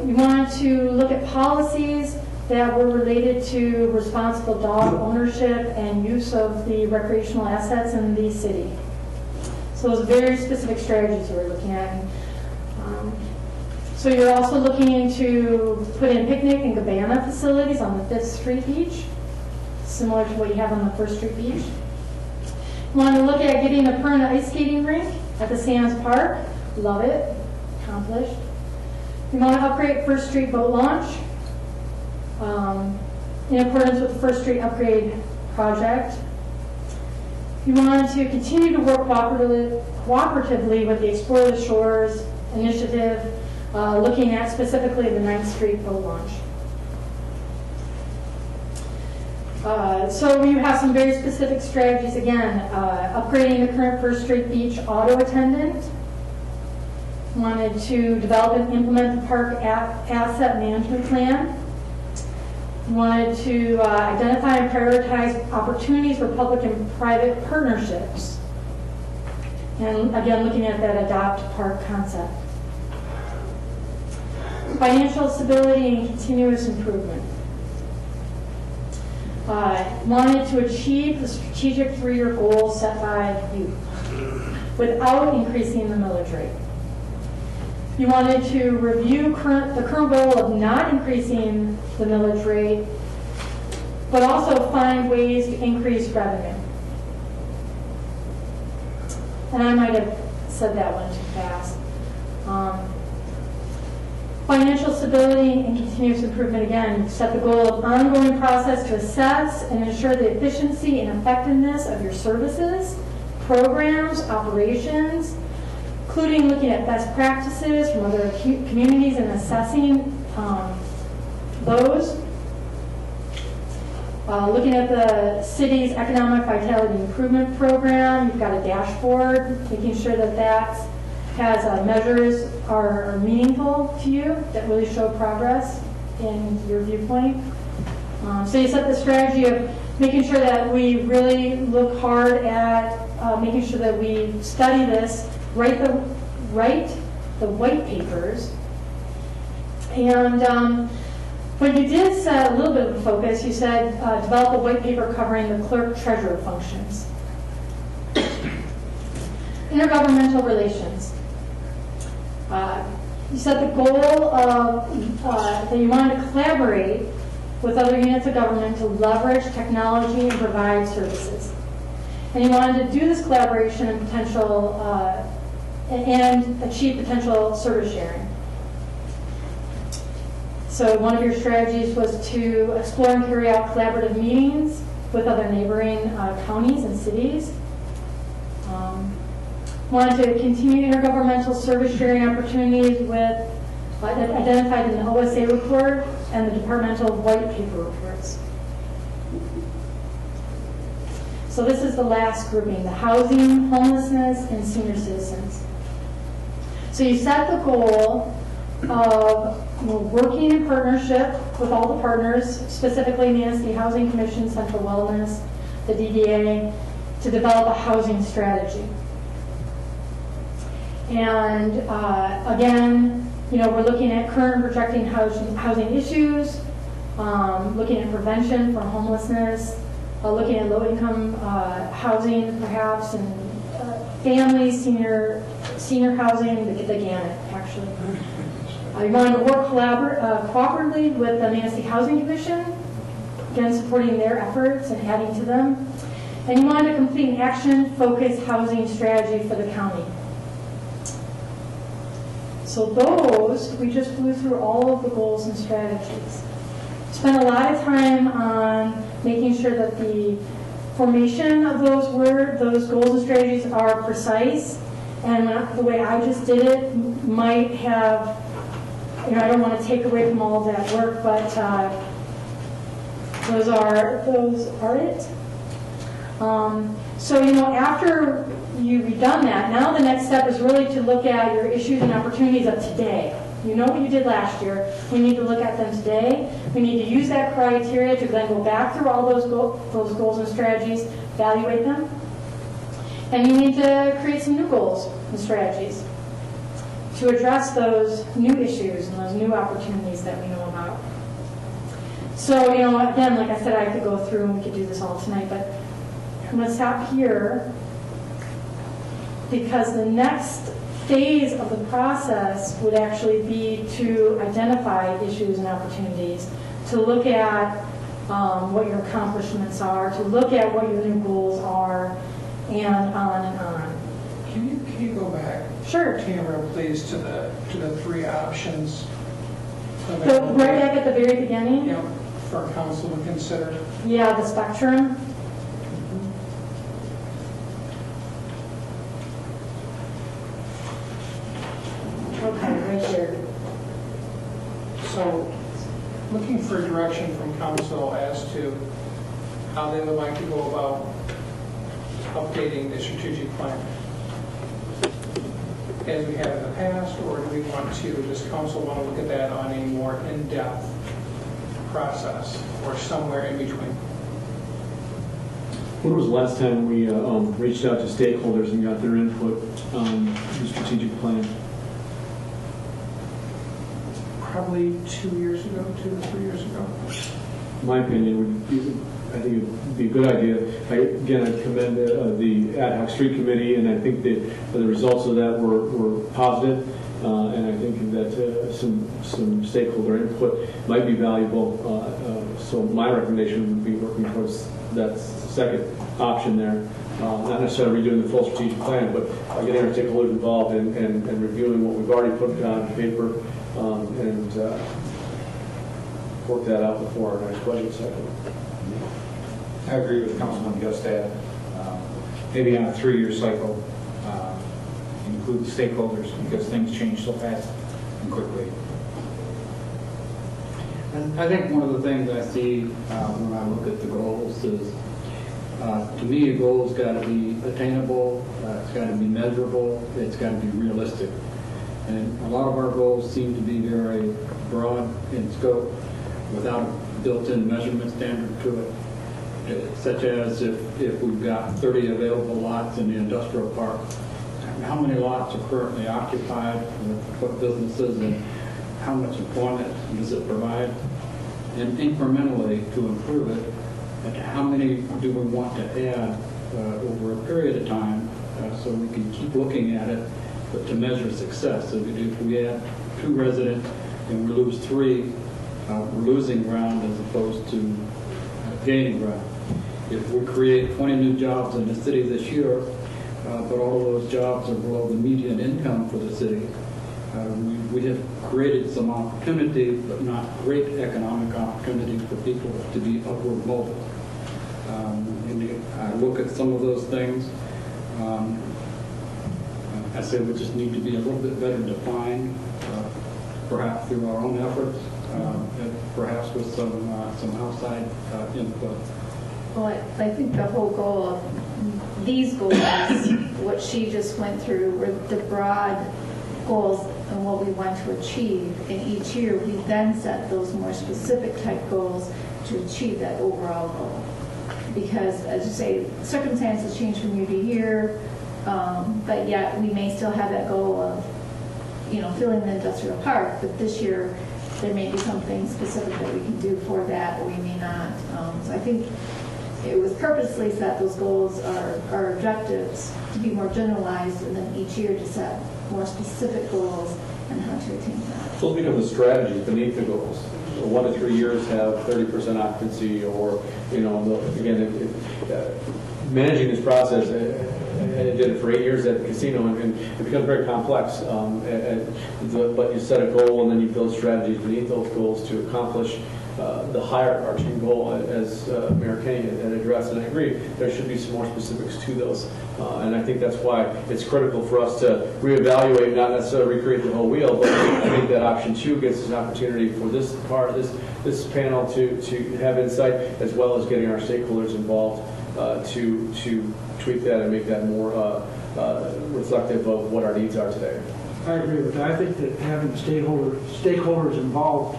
You want to look at policies that were related to responsible dog ownership and use of the recreational assets in the city. So those are very specific strategies we're looking at. So you're also looking into put in picnic and cabana facilities on the 5th Street Beach, similar to what you have on the 1st Street Beach. You want to look at getting a permanent ice skating rink at the Sands Park. Love it. Accomplished. You want to upgrade 1st Street boat launch in accordance with the 1st Street upgrade project. You want to continue to work cooperatively with the Explore the Shores initiative, looking at specifically the 9th Street boat launch. So you have some very specific strategies again. Upgrading the current 1st Street Beach auto attendant. Wanted to develop and implement the park asset management plan. Wanted to identify and prioritize opportunities for public and private partnerships. And again, looking at that adopt park concept. Financial stability and continuous improvement. Wanted to achieve the strategic 3-year goals set by you without increasing the millage rate. You wanted to review the current goal of not increasing the millage rate, but also find ways to increase revenue. And I might have said that one too fast. Financial stability and continuous improvement, again, set the goal of ongoing process to assess and ensure the efficiency and effectiveness of your services, programs, operations, including looking at best practices from other communities and assessing those. Looking at the city's economic vitality improvement program, you've got a dashboard, making sure that that has measures are meaningful to you that really show progress in your viewpoint. So you set the strategy of making sure that we really look hard at making sure that we study this, write the white papers, And but you did set a little bit of a focus. You said develop a white paper covering the clerk treasurer functions. Intergovernmental relations. You set the goal of that you wanted to collaborate with other units of government to leverage technology and provide services. And you wanted to do this collaboration and potential and achieve potential service sharing. So one of your strategies was to explore and carry out collaborative meetings with other neighboring counties and cities. Wanted to continue intergovernmental service sharing opportunities with identified in the OSA report and the departmental white paper reports. So this is the last grouping, the housing, homelessness, and senior citizens. So you set the goal of working in partnership with all the partners, specifically Manistee Housing Commission, Central Wellness, the DDA, to develop a housing strategy. And again, we're looking at current and projecting housing issues, looking at prevention for homelessness, looking at low-income housing, perhaps, and families, senior housing, the gamut, actually. You want to work cooperatively with the Manistee Housing Commission, again, supporting their efforts and adding to them. And you want to complete an action-focused housing strategy for the county. So those, we just flew through all of the goals and strategies. Spent a lot of time on making sure that the formation of those goals and strategies are precise. And the way I just did it might have, I don't want to take away from all of that work, but those are it. So, after you've done that, now the next step is really to look at your issues and opportunities of today. You know what you did last year. We need to look at them today. We need to use that criteria to then go back through all those goals and strategies, evaluate them. And you need to create some new goals and strategies to address those new issues and those new opportunities that we know about. So, again, like I said, I could go through and we could do this all tonight, but I'm going to stop here because the next phase of the process would actually be to identify issues and opportunities, to look at what your accomplishments are, to look at what your new goals are, and on and on. Can you go back, Sure. Tamara, please, to the three options? So right back at the very beginning? Yeah, for council to consider. Yeah, the spectrum. Okay, right here. So, looking for direction from council as to how they would like to go about updating the strategic plan. As we have in the past, or do we want to, does council want to look at that on a more in-depth process, or somewhere in between? When was the last time we reached out to stakeholders and got their input on the strategic plan? Probably 2 years ago, 2 to 3 years ago. My opinion would be, I think it would be a good idea. I commend the ad hoc street committee, and I think that the results of that were positive. And I think that some stakeholder input might be valuable. So my recommendation would be working towards that second option there. Not necessarily redoing the full strategic plan, but getting our stakeholders involved and reviewing what we've already put on paper and work that out before our next budget cycle. I agree with Councilman Gustad. Maybe on a 3-year cycle, include the stakeholders because things change so fast and quickly. And I think one of the things I see when I look at the goals is, to me, a goal's got to be attainable, it's got to be measurable, it's got to be realistic. And a lot of our goals seem to be very broad in scope without a built-in measurement standard to it, such as if we've got 30 available lots in the industrial park, how many lots are currently occupied with what businesses, and how much employment does it provide, and incrementally to improve it, and how many do we want to add over a period of time so we can keep looking at it, but to measure success. So if we add 2 residents and we lose 3, we're losing ground as opposed to gaining ground. If we create 20 new jobs in the city this year, but all of those jobs are below the median income for the city, we have created some opportunity, but not great economic opportunity for people to be upward mobile. And I look at some of those things. I say we just need to be a little bit better defined, perhaps through our own efforts, and perhaps with some outside input. Well, I think the whole goal of these goals, what she just went through, were the broad goals and what we want to achieve. And each year, we then set those more specific type goals to achieve that overall goal. Because, as you say, circumstances change from year to year, but yet we may still have that goal of, filling the industrial park. But this year, there may be something specific that we can do for that, or we may not. So I think it was purposely set, those goals are objectives, to be more generalized, and then each year to set more specific goals and how to attain that. Those become the strategies beneath the goals. So 1 to 3 years have 30% occupancy, or managing this process. I did it for 8 years at the casino, and it becomes very complex. But you set a goal, and then you build strategies beneath those goals to accomplish the higher arching goal, as Mayor Kenny had addressed. And I agree, there should be some more specifics to those. And I think that's why it's critical for us to reevaluate, not necessarily recreate the whole wheel, but I think that option 2 gives us an opportunity for this this panel to have insight, as well as getting our stakeholders involved to tweak that and make that more reflective of what our needs are today. I agree with that. I think that having stakeholders involved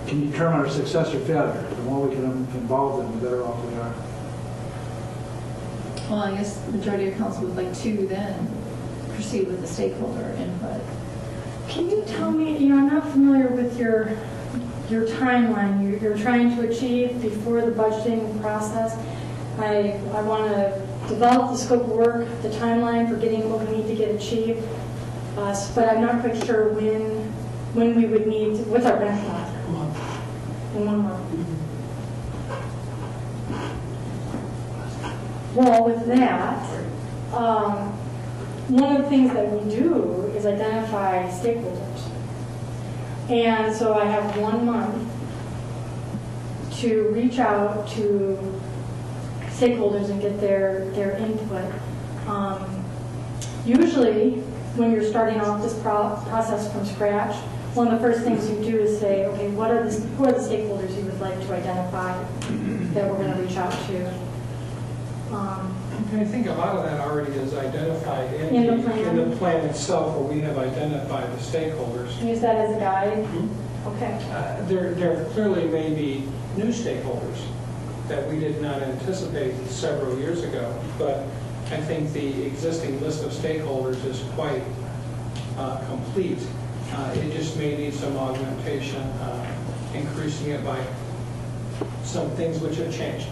can determine our success or failure. The more we can involve them, the better off we are. Well, I guess the majority of council would like to then proceed with the stakeholder input. Can you tell me, I'm not familiar with your timeline you're trying to achieve before the budgeting process. I want to develop the scope of work, the timeline for getting what we need to get achieved, but I'm not quite sure when we would need, what's our backlog? In 1 month. Well, with that, one of the things that we do is identify stakeholders. And so I have 1 month to reach out to stakeholders and get their input. Usually, when you're starting off this process from scratch, one of the first things you do is say, okay, who are the stakeholders you would like to identify that we're going to reach out to? I think a lot of that already is identified In the plan itself, where we have identified the stakeholders. Use that as a guide? Okay. There clearly may be new stakeholders that we did not anticipate several years ago, but I think the existing list of stakeholders is quite complete. It just may need some augmentation, increasing it by some things which have changed.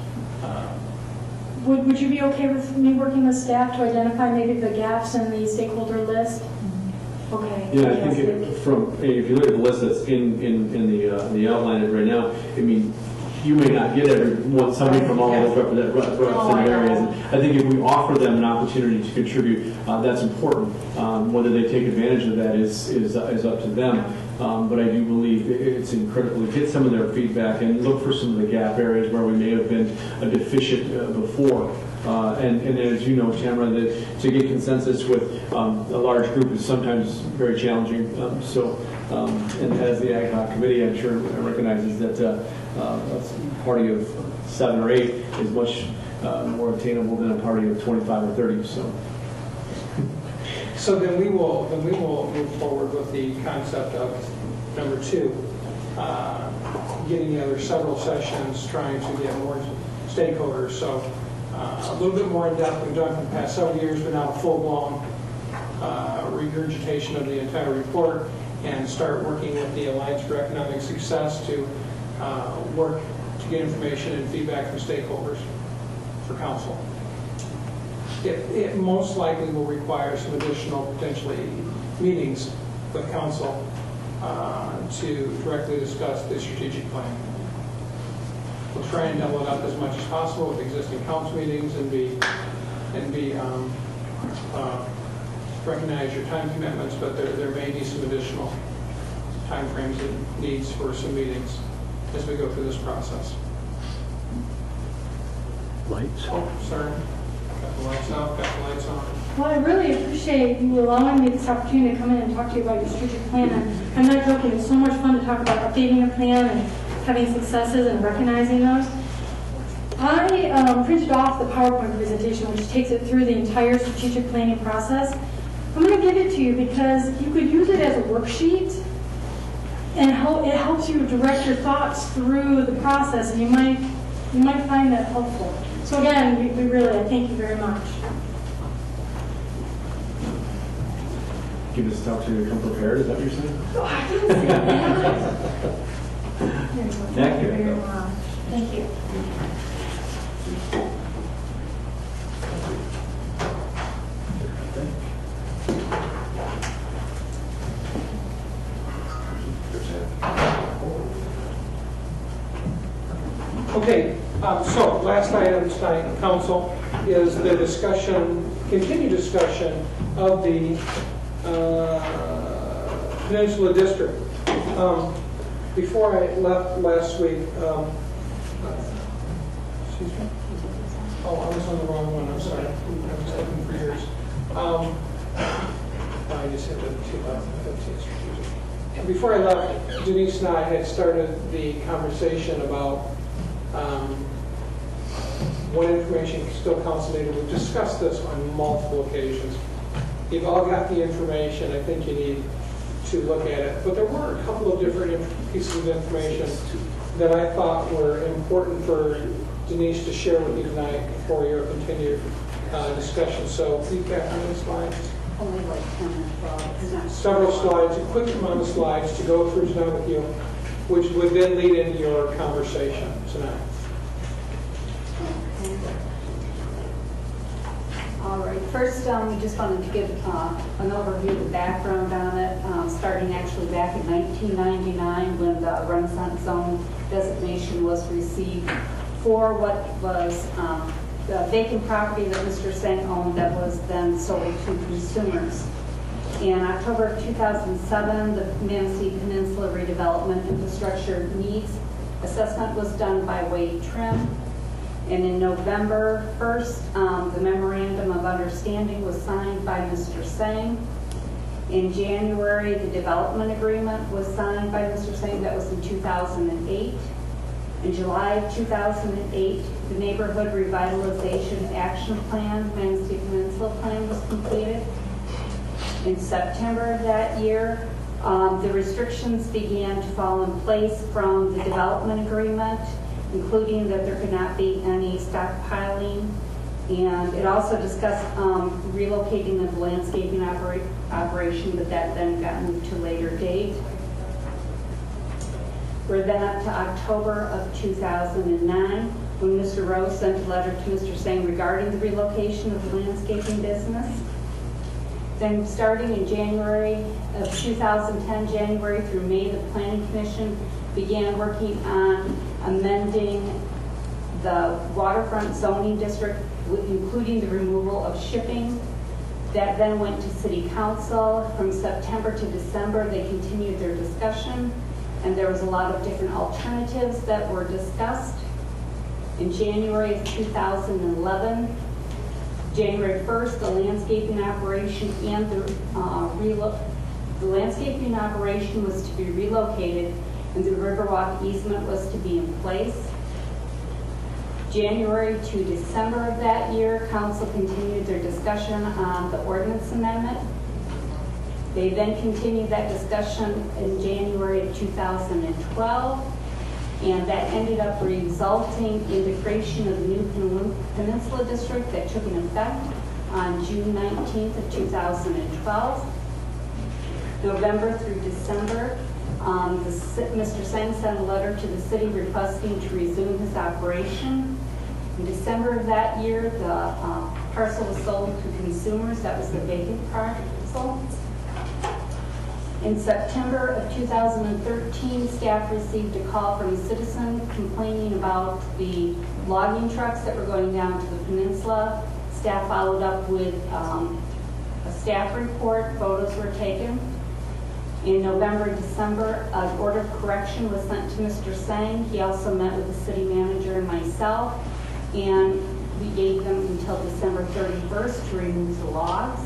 Would you be okay with me working with staff to identify maybe the gaps in the stakeholder list? Okay. Yeah, I think if you look at the list that's in the outline right now, I mean, you may not get somebody from all those represented areas. I think if we offer them an opportunity to contribute, that's important. Whether they take advantage of that is up to them. But I do believe it's critical to get some of their feedback and look for some of the gap areas where we may have been deficient before. And as you know, Tamara, to get consensus with a large group is sometimes very challenging. And as the Ad Hoc Committee, I'm sure recognizes that a party of 7 or 8 is much more attainable than a party of 25 or 30. So then we will move forward with the concept of number 2, getting together several sessions, trying to get more stakeholders. So a little bit more in depth we've done for the past several years, but now full blown regurgitation of the entire report and start working with the Alliance for Economic Success to work to get information and feedback from stakeholders for council. It most likely will require some additional, potentially, meetings with council to directly discuss the strategic plan. We'll try and double it up as much as possible with existing council meetings and recognize your time commitments, but there may be some additional timeframes and needs for some meetings as we go through this process. Lights. Oh, sorry. Got the lights off, got the lights on. Well, I really appreciate you allowing me this opportunity to come in and talk to you about your strategic plan. I'm not joking, it's so much fun to talk about updating a plan and having successes and recognizing those. I printed off the PowerPoint presentation, which takes it through the entire strategic planning process. I'm going to give it to you because you could use it as a worksheet, and it helps you direct your thoughts through the process, and you might find that helpful. So again, I thank you very much. Give us stuff to come prepared, is that what you're saying? Oh, I didn't say that. Thank you very much. Thank you. Okay, so last item tonight, council, is the continued discussion of the Peninsula District. Before I left last week, excuse me? Oh, I was on the wrong one, I'm sorry. I was looking for yours. I just hit the 2015 strategic. Before I left, Denise and I had started the conversation about what information still council needed. We've discussed this on multiple occasions. You've all got the information. I think you need to look at it. But there were a couple of different pieces of information that I thought were important for Denise to share with you tonight for your continued discussion. So you've got how many slides? Only like 10 or 12. Several slides, a quick amount of slides to go through tonight with you, which would then lead into your conversation tonight. All right. First, we just wanted to give an overview of the background on it, starting actually back in 1999 when the Renaissance Zone designation was received for what was the vacant property that Mr. Seng owned that was then sold to consumers. In October of 2007, the Manistee Peninsula Redevelopment Infrastructure Needs Assessment was done by Wade Trim. And in November 1st, the Memorandum of Understanding was signed by Mr. Seng. In January, the Development Agreement was signed by Mr. Seng. That was in 2008. In July of 2008, the Neighborhood Revitalization Action Plan, Manistee Peninsula Plan, was completed. In September of that year, the restrictions began to fall in place from the development agreement, including that there could not be any stockpiling. And it also discussed relocating the landscaping operation, but that then got moved to a later date. We're then up to October of 2009, when Mr. Rose sent a letter to Mr. Seng regarding the relocation of the landscaping business. Then starting in January of 2010, January through May, the Planning Commission began working on amending the waterfront zoning district, including the removal of shipping. That then went to City Council. From September to December, they continued their discussion, and there was a lot of different alternatives that were discussed. In January of 2011, January 1st, the landscaping operation and the landscaping operation was to be relocated, and the Riverwalk easement was to be in place. January to December of that year, council continued their discussion on the ordinance amendment. They then continued that discussion in January of 2012, and that ended up resulting in the creation of the new Peninsula District that took an effect on June 19th of 2012. November through December, Mr. Sang sent a letter to the city requesting to resume his operation. In December of that year, the parcel was sold to consumers. That was the vacant parcel. In September of 2013, staff received a call from a citizen complaining about the logging trucks that were going down to the peninsula. Staff followed up with a staff report. Photos were taken. In November, December, an order of correction was sent to Mr. Sang. He also met with the city manager and myself, and we gave them until December 31st to remove the logs.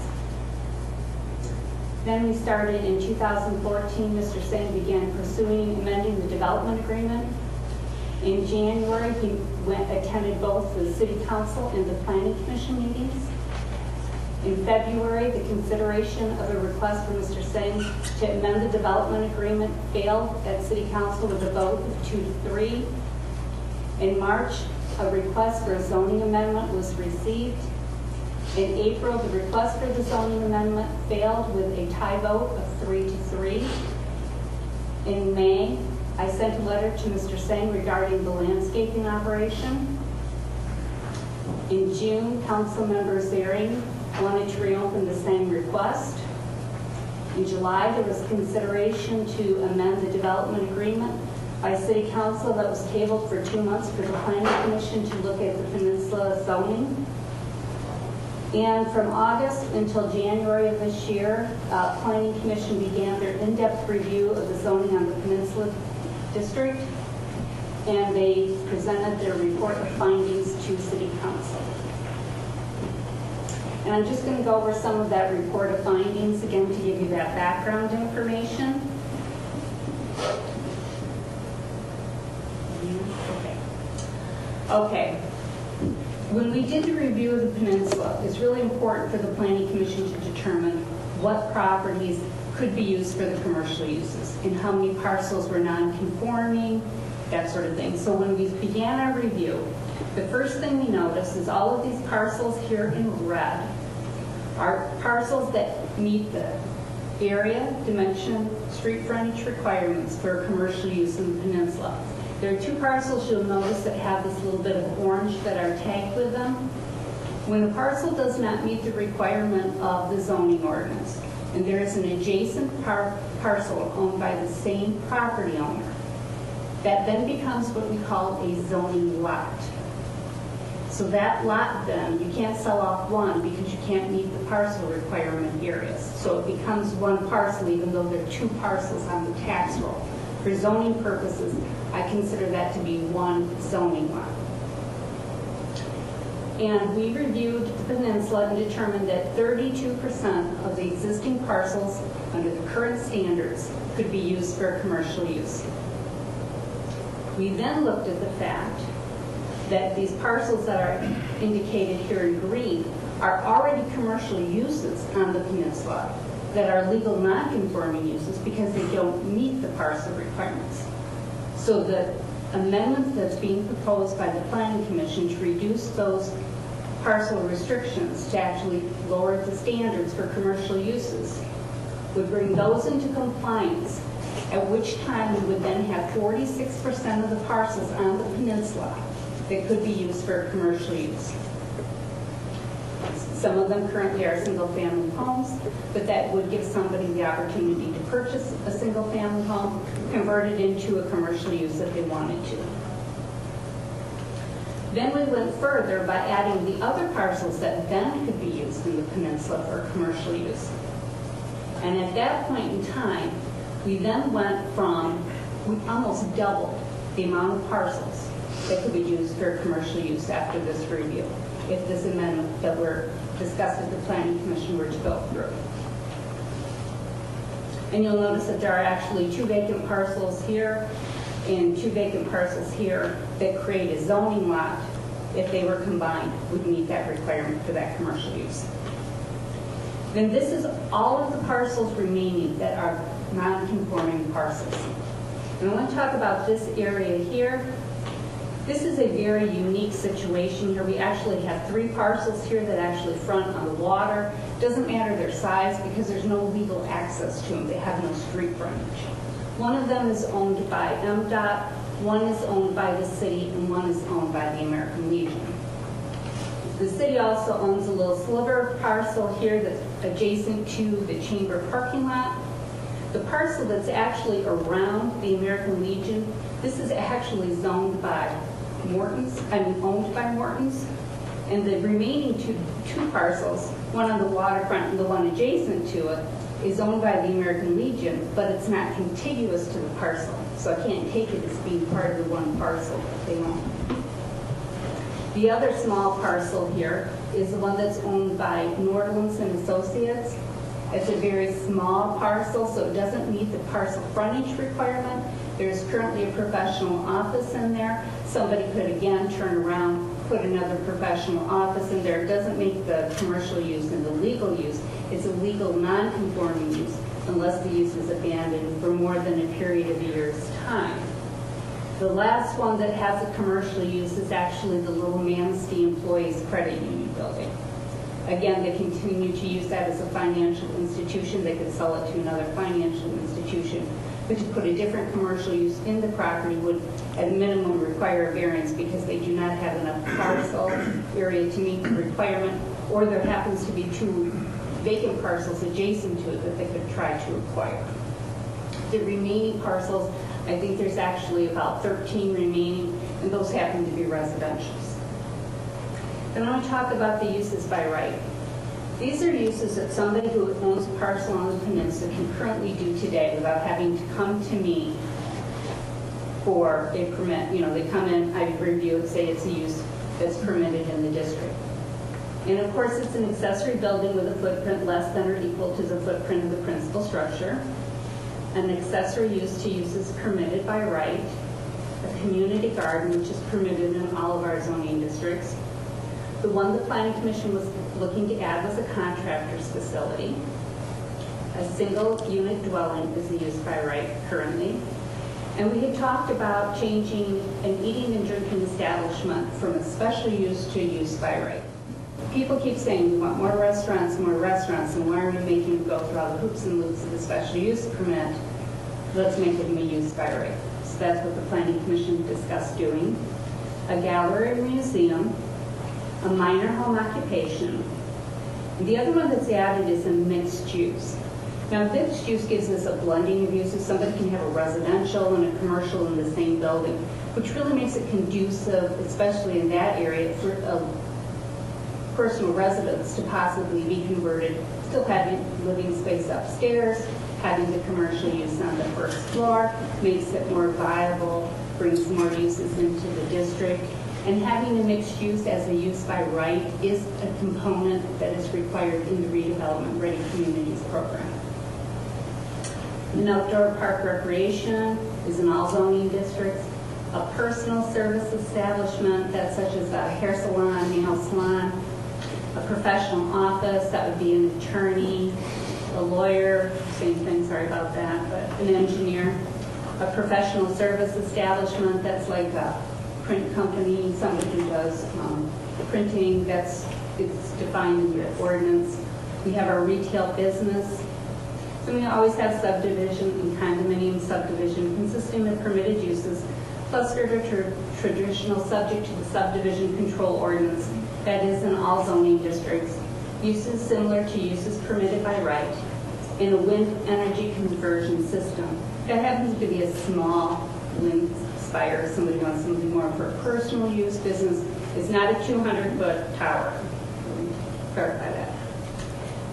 Then we started in 2014, Mr. Sang began pursuing amending the development agreement. In January, he attended both the city council and the planning commission meetings. In February, the consideration of a request from Mr. Sang to amend the development agreement failed at city council with a vote of 2-3. In March, a request for a zoning amendment was received. In April, the request for the zoning amendment failed with a tie vote of 3-3. In May, I sent a letter to Mr. Sang regarding the landscaping operation. In June, council member Zaring wanted to reopen the same request. In July, there was consideration to amend the development agreement by city council that was tabled for 2 months for the planning commission to look at the peninsula zoning. And from August until January of this year, planning commission began their in-depth review of the zoning on the peninsula district, and they presented their report of findings to city council. And I'm just going to go over some of that report of findings again to give you that background information. Okay. When we did the review of the peninsula, it's really important for the planning commission to determine what properties could be used for the commercial uses and how many parcels were non-conforming, that sort of thing. So when we began our review, the first thing we noticed is all of these parcels here in red are parcels that meet the area, dimension, street frontage requirements for commercial use in the peninsula. There are 2 parcels you'll notice that have this little bit of orange that are tagged with them. When a parcel does not meet the requirement of the zoning ordinance, and there is an adjacent parcel owned by the same property owner, that then becomes what we call a zoning lot. So that lot then, you can't sell off one because you can't meet the parcel requirement areas. So it becomes one parcel even though there are 2 parcels on the tax roll. For zoning purposes, I consider that to be one zoning lot. And we reviewed the peninsula and determined that 32% of the existing parcels under the current standards could be used for commercial use. We then looked at the fact that these parcels that are indicated here in green are already commercial uses on the peninsula that are legal non-conforming uses because they don't meet the parcel requirements. So the amendment that's being proposed by the Planning Commission to reduce those parcel restrictions to actually lower the standards for commercial uses would bring those into compliance, at which time we would then have 46% of the parcels on the peninsula that could be used for commercial use. Some of them currently are single-family homes, but that would give somebody the opportunity to purchase a single-family home, convert it into a commercial use if they wanted to. Then we went further by adding the other parcels that then could be used in the peninsula for commercial use. And at that point in time, we then went from, we almost doubled the amount of parcels that could be used for commercial use after this review, if this amendment that we're discussing at the Planning Commission were to go through. And you'll notice that there are actually 2 vacant parcels here and 2 vacant parcels here that create a zoning lot. If they were combined, would meet that requirement for that commercial use. Then this is all of the parcels remaining that are non-conforming parcels. And I want to talk about this area here. This is a very unique situation here. We actually have 3 parcels here that actually front on the water. Doesn't matter their size because there's no legal access to them. They have no street frontage. One of them is owned by MDOT, one is owned by the city, and one is owned by the American Legion. The city also owns a little sliver parcel here that's adjacent to the chamber parking lot. The parcel that's actually around the American Legion, this is actually zoned by Morton's, owned by Morton's. And the remaining two parcels, one on the waterfront and the one adjacent to it, is owned by the American Legion, but it's not contiguous to the parcel. So I can't take it as being part of the one parcel that they own. The other small parcel here is the one that's owned by Nordlands and Associates. It's a very small parcel, so it doesn't meet the parcel frontage requirement. There's currently a professional office in there. Somebody could again turn around, put another professional office in there. It doesn't make the commercial use and the legal use. It's a legal non-conforming use unless the use is abandoned for more than a period of a year's time. The last one that has a commercial use is actually the Little Manistee Employees Credit Union building. Again, they continue to use that as a financial institution. They could sell it to another financial institution. But to put a different commercial use in the property would, at a minimum, require a variance because they do not have enough parcel area to meet the requirement, or there happens to be 2 vacant parcels adjacent to it that they could try to acquire. The remaining parcels, I think there's actually about 13 remaining, and those happen to be residentials. Then I want to talk about the uses by right. These are uses that somebody who owns a parcel on the peninsula can currently do today without having to come to me for a permit. They come in, I review it, say it's a use that's permitted in the district. And of course, it's an accessory building with a footprint less than or equal to the footprint of the principal structure. An accessory use to uses permitted by right. A community garden, which is permitted in all of our zoning districts. The one the Planning Commission was looking to add was a contractor's facility. A single unit dwelling is a use by right currently. And we had talked about changing an eating and drinking establishment from a special use to a use by right. People keep saying we want more restaurants, and why are we making them go through all the hoops and loops of the special use permit? Let's make it a use by right. So that's what the Planning Commission discussed doing. A gallery or museum, a minor home occupation. And the other one that's added is a mixed use. Now, mixed use gives us a blending of uses. Somebody can have a residential and a commercial in the same building, which really makes it conducive, especially in that area, for a personal residence to possibly be converted, still having living space upstairs, having the commercial use on the first floor, makes it more viable, brings more uses into the district. And having a mixed use as a use by right is a component that is required in the Redevelopment Ready Communities program. An outdoor park recreation is in all zoning districts. A personal service establishment, that's such as a hair salon, nail salon. A professional office, that would be an attorney, a lawyer, same thing, sorry about that, but an engineer. A professional service establishment, that's like a print company, somebody who does printing, it's defined in your ordinance. We have our retail business. So we always have subdivision and condominium subdivision consisting of permitted uses, plus traditional subject to the subdivision control ordinance that is in all zoning districts. Uses similar to uses permitted by right in a wind energy conversion system. That happens to be a small wind spire. Somebody wants something more for personal use business. It's not a 200-foot tower. Let me clarify that.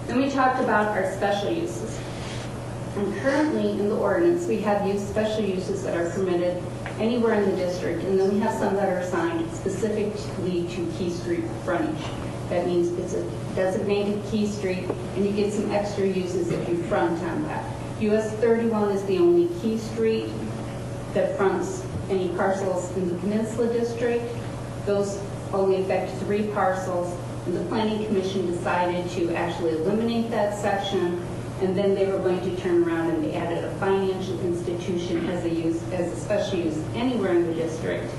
Then we talked about our special uses. And currently in the ordinance, we have special uses that are permitted anywhere in the district, and then we have some that are assigned specifically to Key Street frontage. That means it's a designated Key Street, and you get some extra uses if you front on that. US 31 is the only Key Street that fronts any parcels in the Peninsula District. Those only affect 3 parcels, and the Planning Commission decided to actually eliminate that section, and then they were going to turn around and they added a financial institution as a special use anywhere in the district.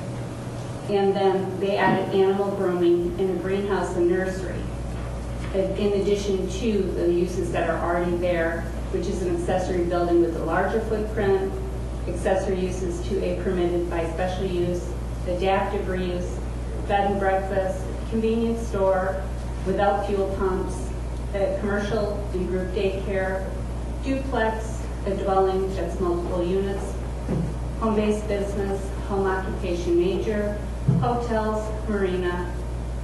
And then they added animal grooming and a greenhouse and nursery, in addition to the uses that are already there, which is an accessory building with a larger footprint, accessory uses to a permitted by special use, adaptive reuse, bed and breakfast, convenience store without fuel pumps, a commercial and group daycare, duplex, a dwelling that's multiple units, home-based business, home occupation major, hotels, marina,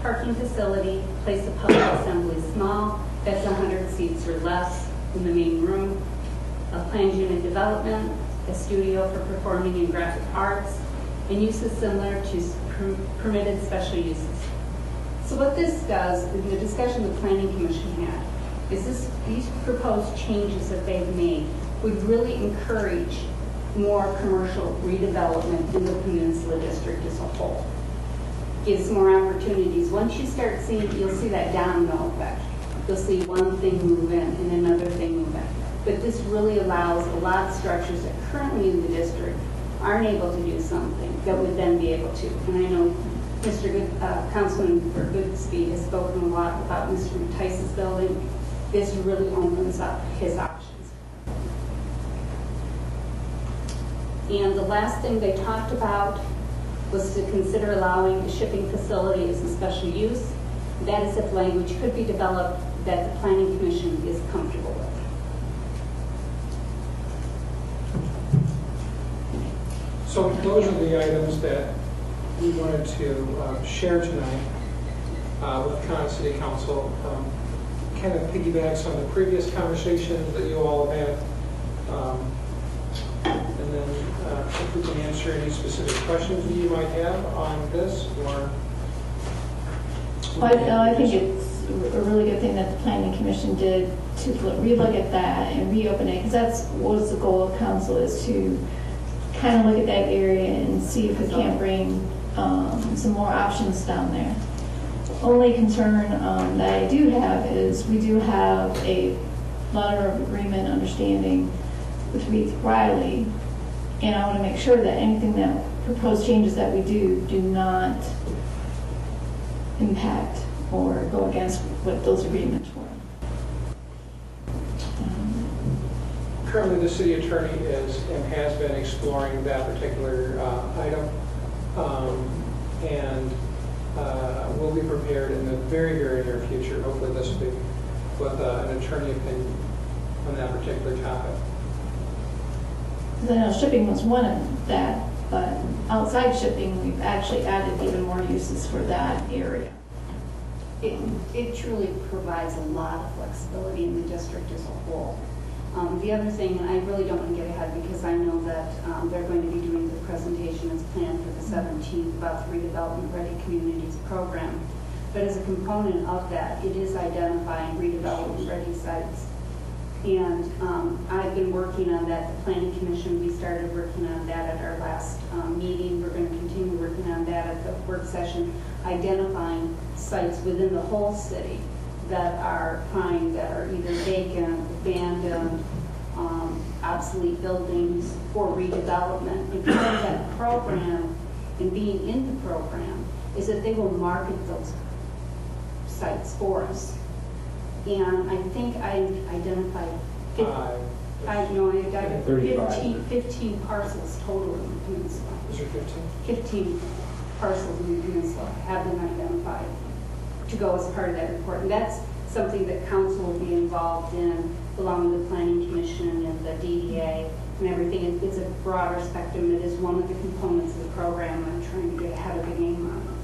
parking facility, place of public assembly small, that's 100 seats or less in the main room, a planned unit development, a studio for performing and graphic arts, and uses similar to permitted special uses. So what this does, in the discussion the Planning Commission had, is these proposed changes that they've made would really encourage more commercial redevelopment in the Peninsula District as a whole. Gives more opportunities. Once you start seeing, you'll see that domino effect. You'll see one thing move in and another thing move in. But this really allows a lot of structures that currently in the district aren't able to do something that would then be able to. And I know Councilman for Goodspeed has spoken a lot about Mr. Tice's building. This really opens up his options. And the last thing they talked about was to consider allowing a shipping facility as a special use. That is if language could be developed that the Planning Commission is comfortable with. So those are the items that we wanted to share tonight with Conneaut City Council. Kind of piggybacks on the previous conversations that you all have had. And then if we can answer any specific questions that you might have on this, or... Well, I think it's a really good thing that the Planning Commission did to relook at that and reopen it, because that's was the goal of council, is to kind of look at that area and see if we can't bring some more options down there. Only concern that I do have is we do have a letter of agreement understanding with Reeve Riley, and I want to make sure that anything that proposed changes that we do not impact or go against what those agreements were. Currently, the city attorney is and has been exploring that particular item, and we'll be prepared in the very, very near future, hopefully this week, with an attorney opinion on that particular topic. Because I know shipping was one of that, but outside shipping, we've actually added even more uses for that area. It truly provides a lot of flexibility in the district as a whole. The other thing, and I really don't want to get ahead because I know that they're going to be doing the presentation as planned for the 17th about the Redevelopment Ready Communities program. But as a component of that, it is identifying redevelopment ready sites. And I've been working on that. The Planning Commission, we started working on that at our last meeting. We're going to continue working on that at the work session, identifying sites within the whole city that are prime, that are either vacant, abandoned, obsolete buildings for redevelopment. And part of that program and being in the program is that they will market those sites for us. And I think I identified 15 parcels total in the peninsula. Is there 15? 15 parcels in the peninsula have been identified to go as part of that report. And that's something that council will be involved in, along with the Planning Commission and the DDA and everything. It's a broader spectrum. It is one of the components of the program. I'm trying to get ahead of the game on it.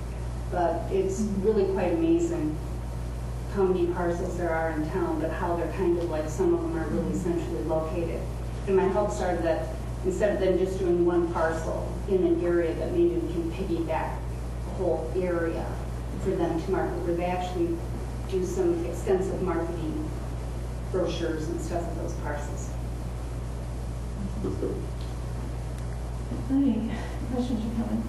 But it's really quite amazing how many parcels there are in town, but how they're kind of like, some of them are really centrally located. And my hopes are that instead of them just doing one parcel in an area, that maybe we can piggyback the whole area for them to market, where they actually do some extensive marketing brochures and stuff of those parcels. Any questions or comments?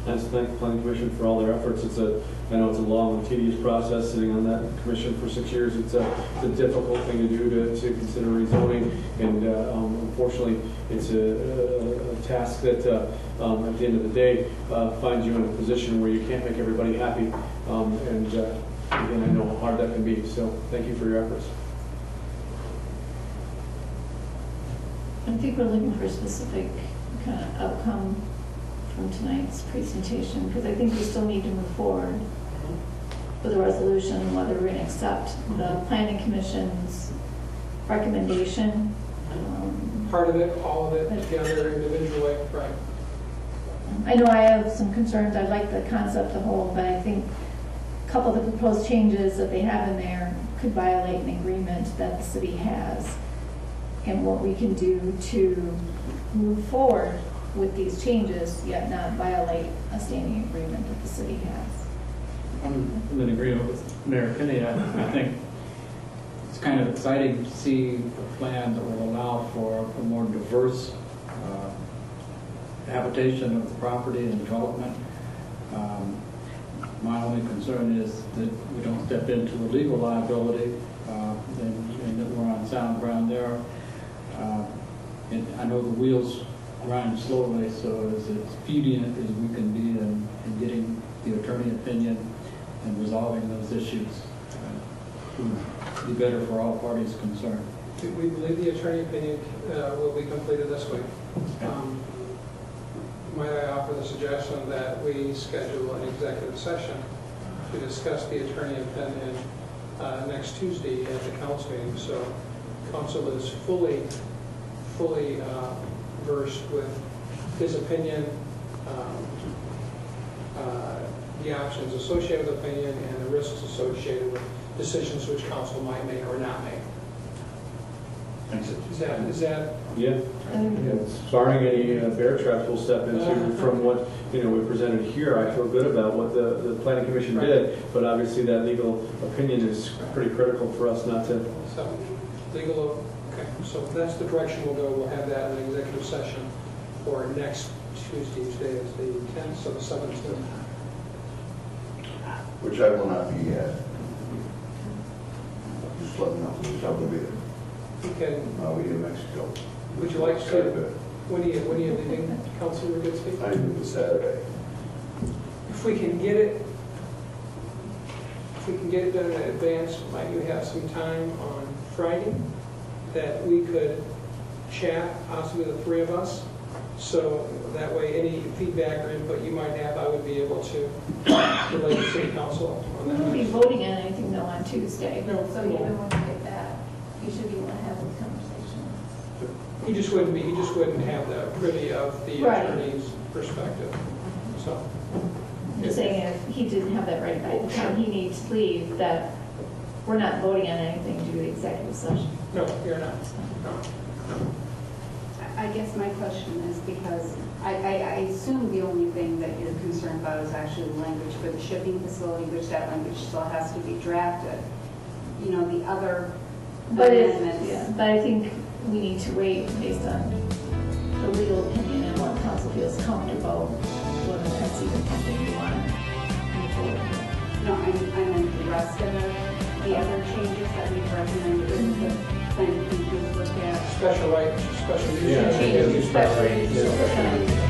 and to thank the planning commission for all their efforts. I know it's a long and tedious process, sitting on that commission for 6 years. It's a difficult thing to do to consider rezoning, and unfortunately, it's a task that at the end of the day finds you in a position where you can't make everybody happy. And again, I know how hard that can be. So thank you for your efforts. I think we're looking for a specific kind of outcome from tonight's presentation, because I think we still need to move forward with a resolution, whether we're going to accept the planning commission's recommendation. Part of it, all of it, together individually, right? I know I have some concerns. I like the concept the whole, but I think a couple of the proposed changes that they have in there could violate an agreement that the city has, and what we can do to move forward with these changes, yet not violate a standing agreement that the city has. I'm in agreement with Mayor Kinney. I think it's kind of exciting to see a plan that will allow for a more diverse habitation of the property and development. My only concern is that we don't step into a legal liability and that we're on sound ground there. And I know the wheels grind slowly, so as expedient as we can be in getting the attorney opinion and resolving those issues would be better for all parties concerned. We believe the attorney opinion will be completed this week. Might I offer the suggestion that we schedule an executive session to discuss the attorney opinion next Tuesday at the council meeting, so council is fully versed with his opinion, the options associated with opinion, and the risks associated with decisions which council might make or not make. Is that? Yeah. Barring any bear traps we'll step into from what we presented here, I feel good about what the planning commission did, but obviously that legal opinion is pretty critical for us not to. So, legal, okay, so that's the direction we'll go. We'll have that in an executive session for next Tuesday. Today is the 10th, so the 17th. Which I will not be at. Just let me know, I will be there. You can, I'll be in Mexico. would you like to, when are you leaving, Councilor Goodspeed? I do this Saturday. If we can get it done in advance, might you have some time on Friday that we could chat, possibly the three of us? So that way, any feedback or input you might have, I would be able to relay to City Council on We that. won't be voting on anything though on Tuesday. No. So even when we get that, you should be able to have those conversations. He just wouldn't have the privy of the Right. attorney's perspective, so. I'm just saying if he didn't have that right by the time he needs to leave, that we're not voting on anything due to the executive session. No, you're not. No. I guess my question is because I assume the only thing that you're concerned about is actually the language for the shipping facility, which that language still has to be drafted. You know, the other amendments. But I think we need to wait based on the legal opinion and what council feels comfortable, whether that's even something you want to move forward with. No, I meant the rest of the other changes that we've recommended that the planning commission look at. Special rights, special use. Yeah. Change, special use. Yeah.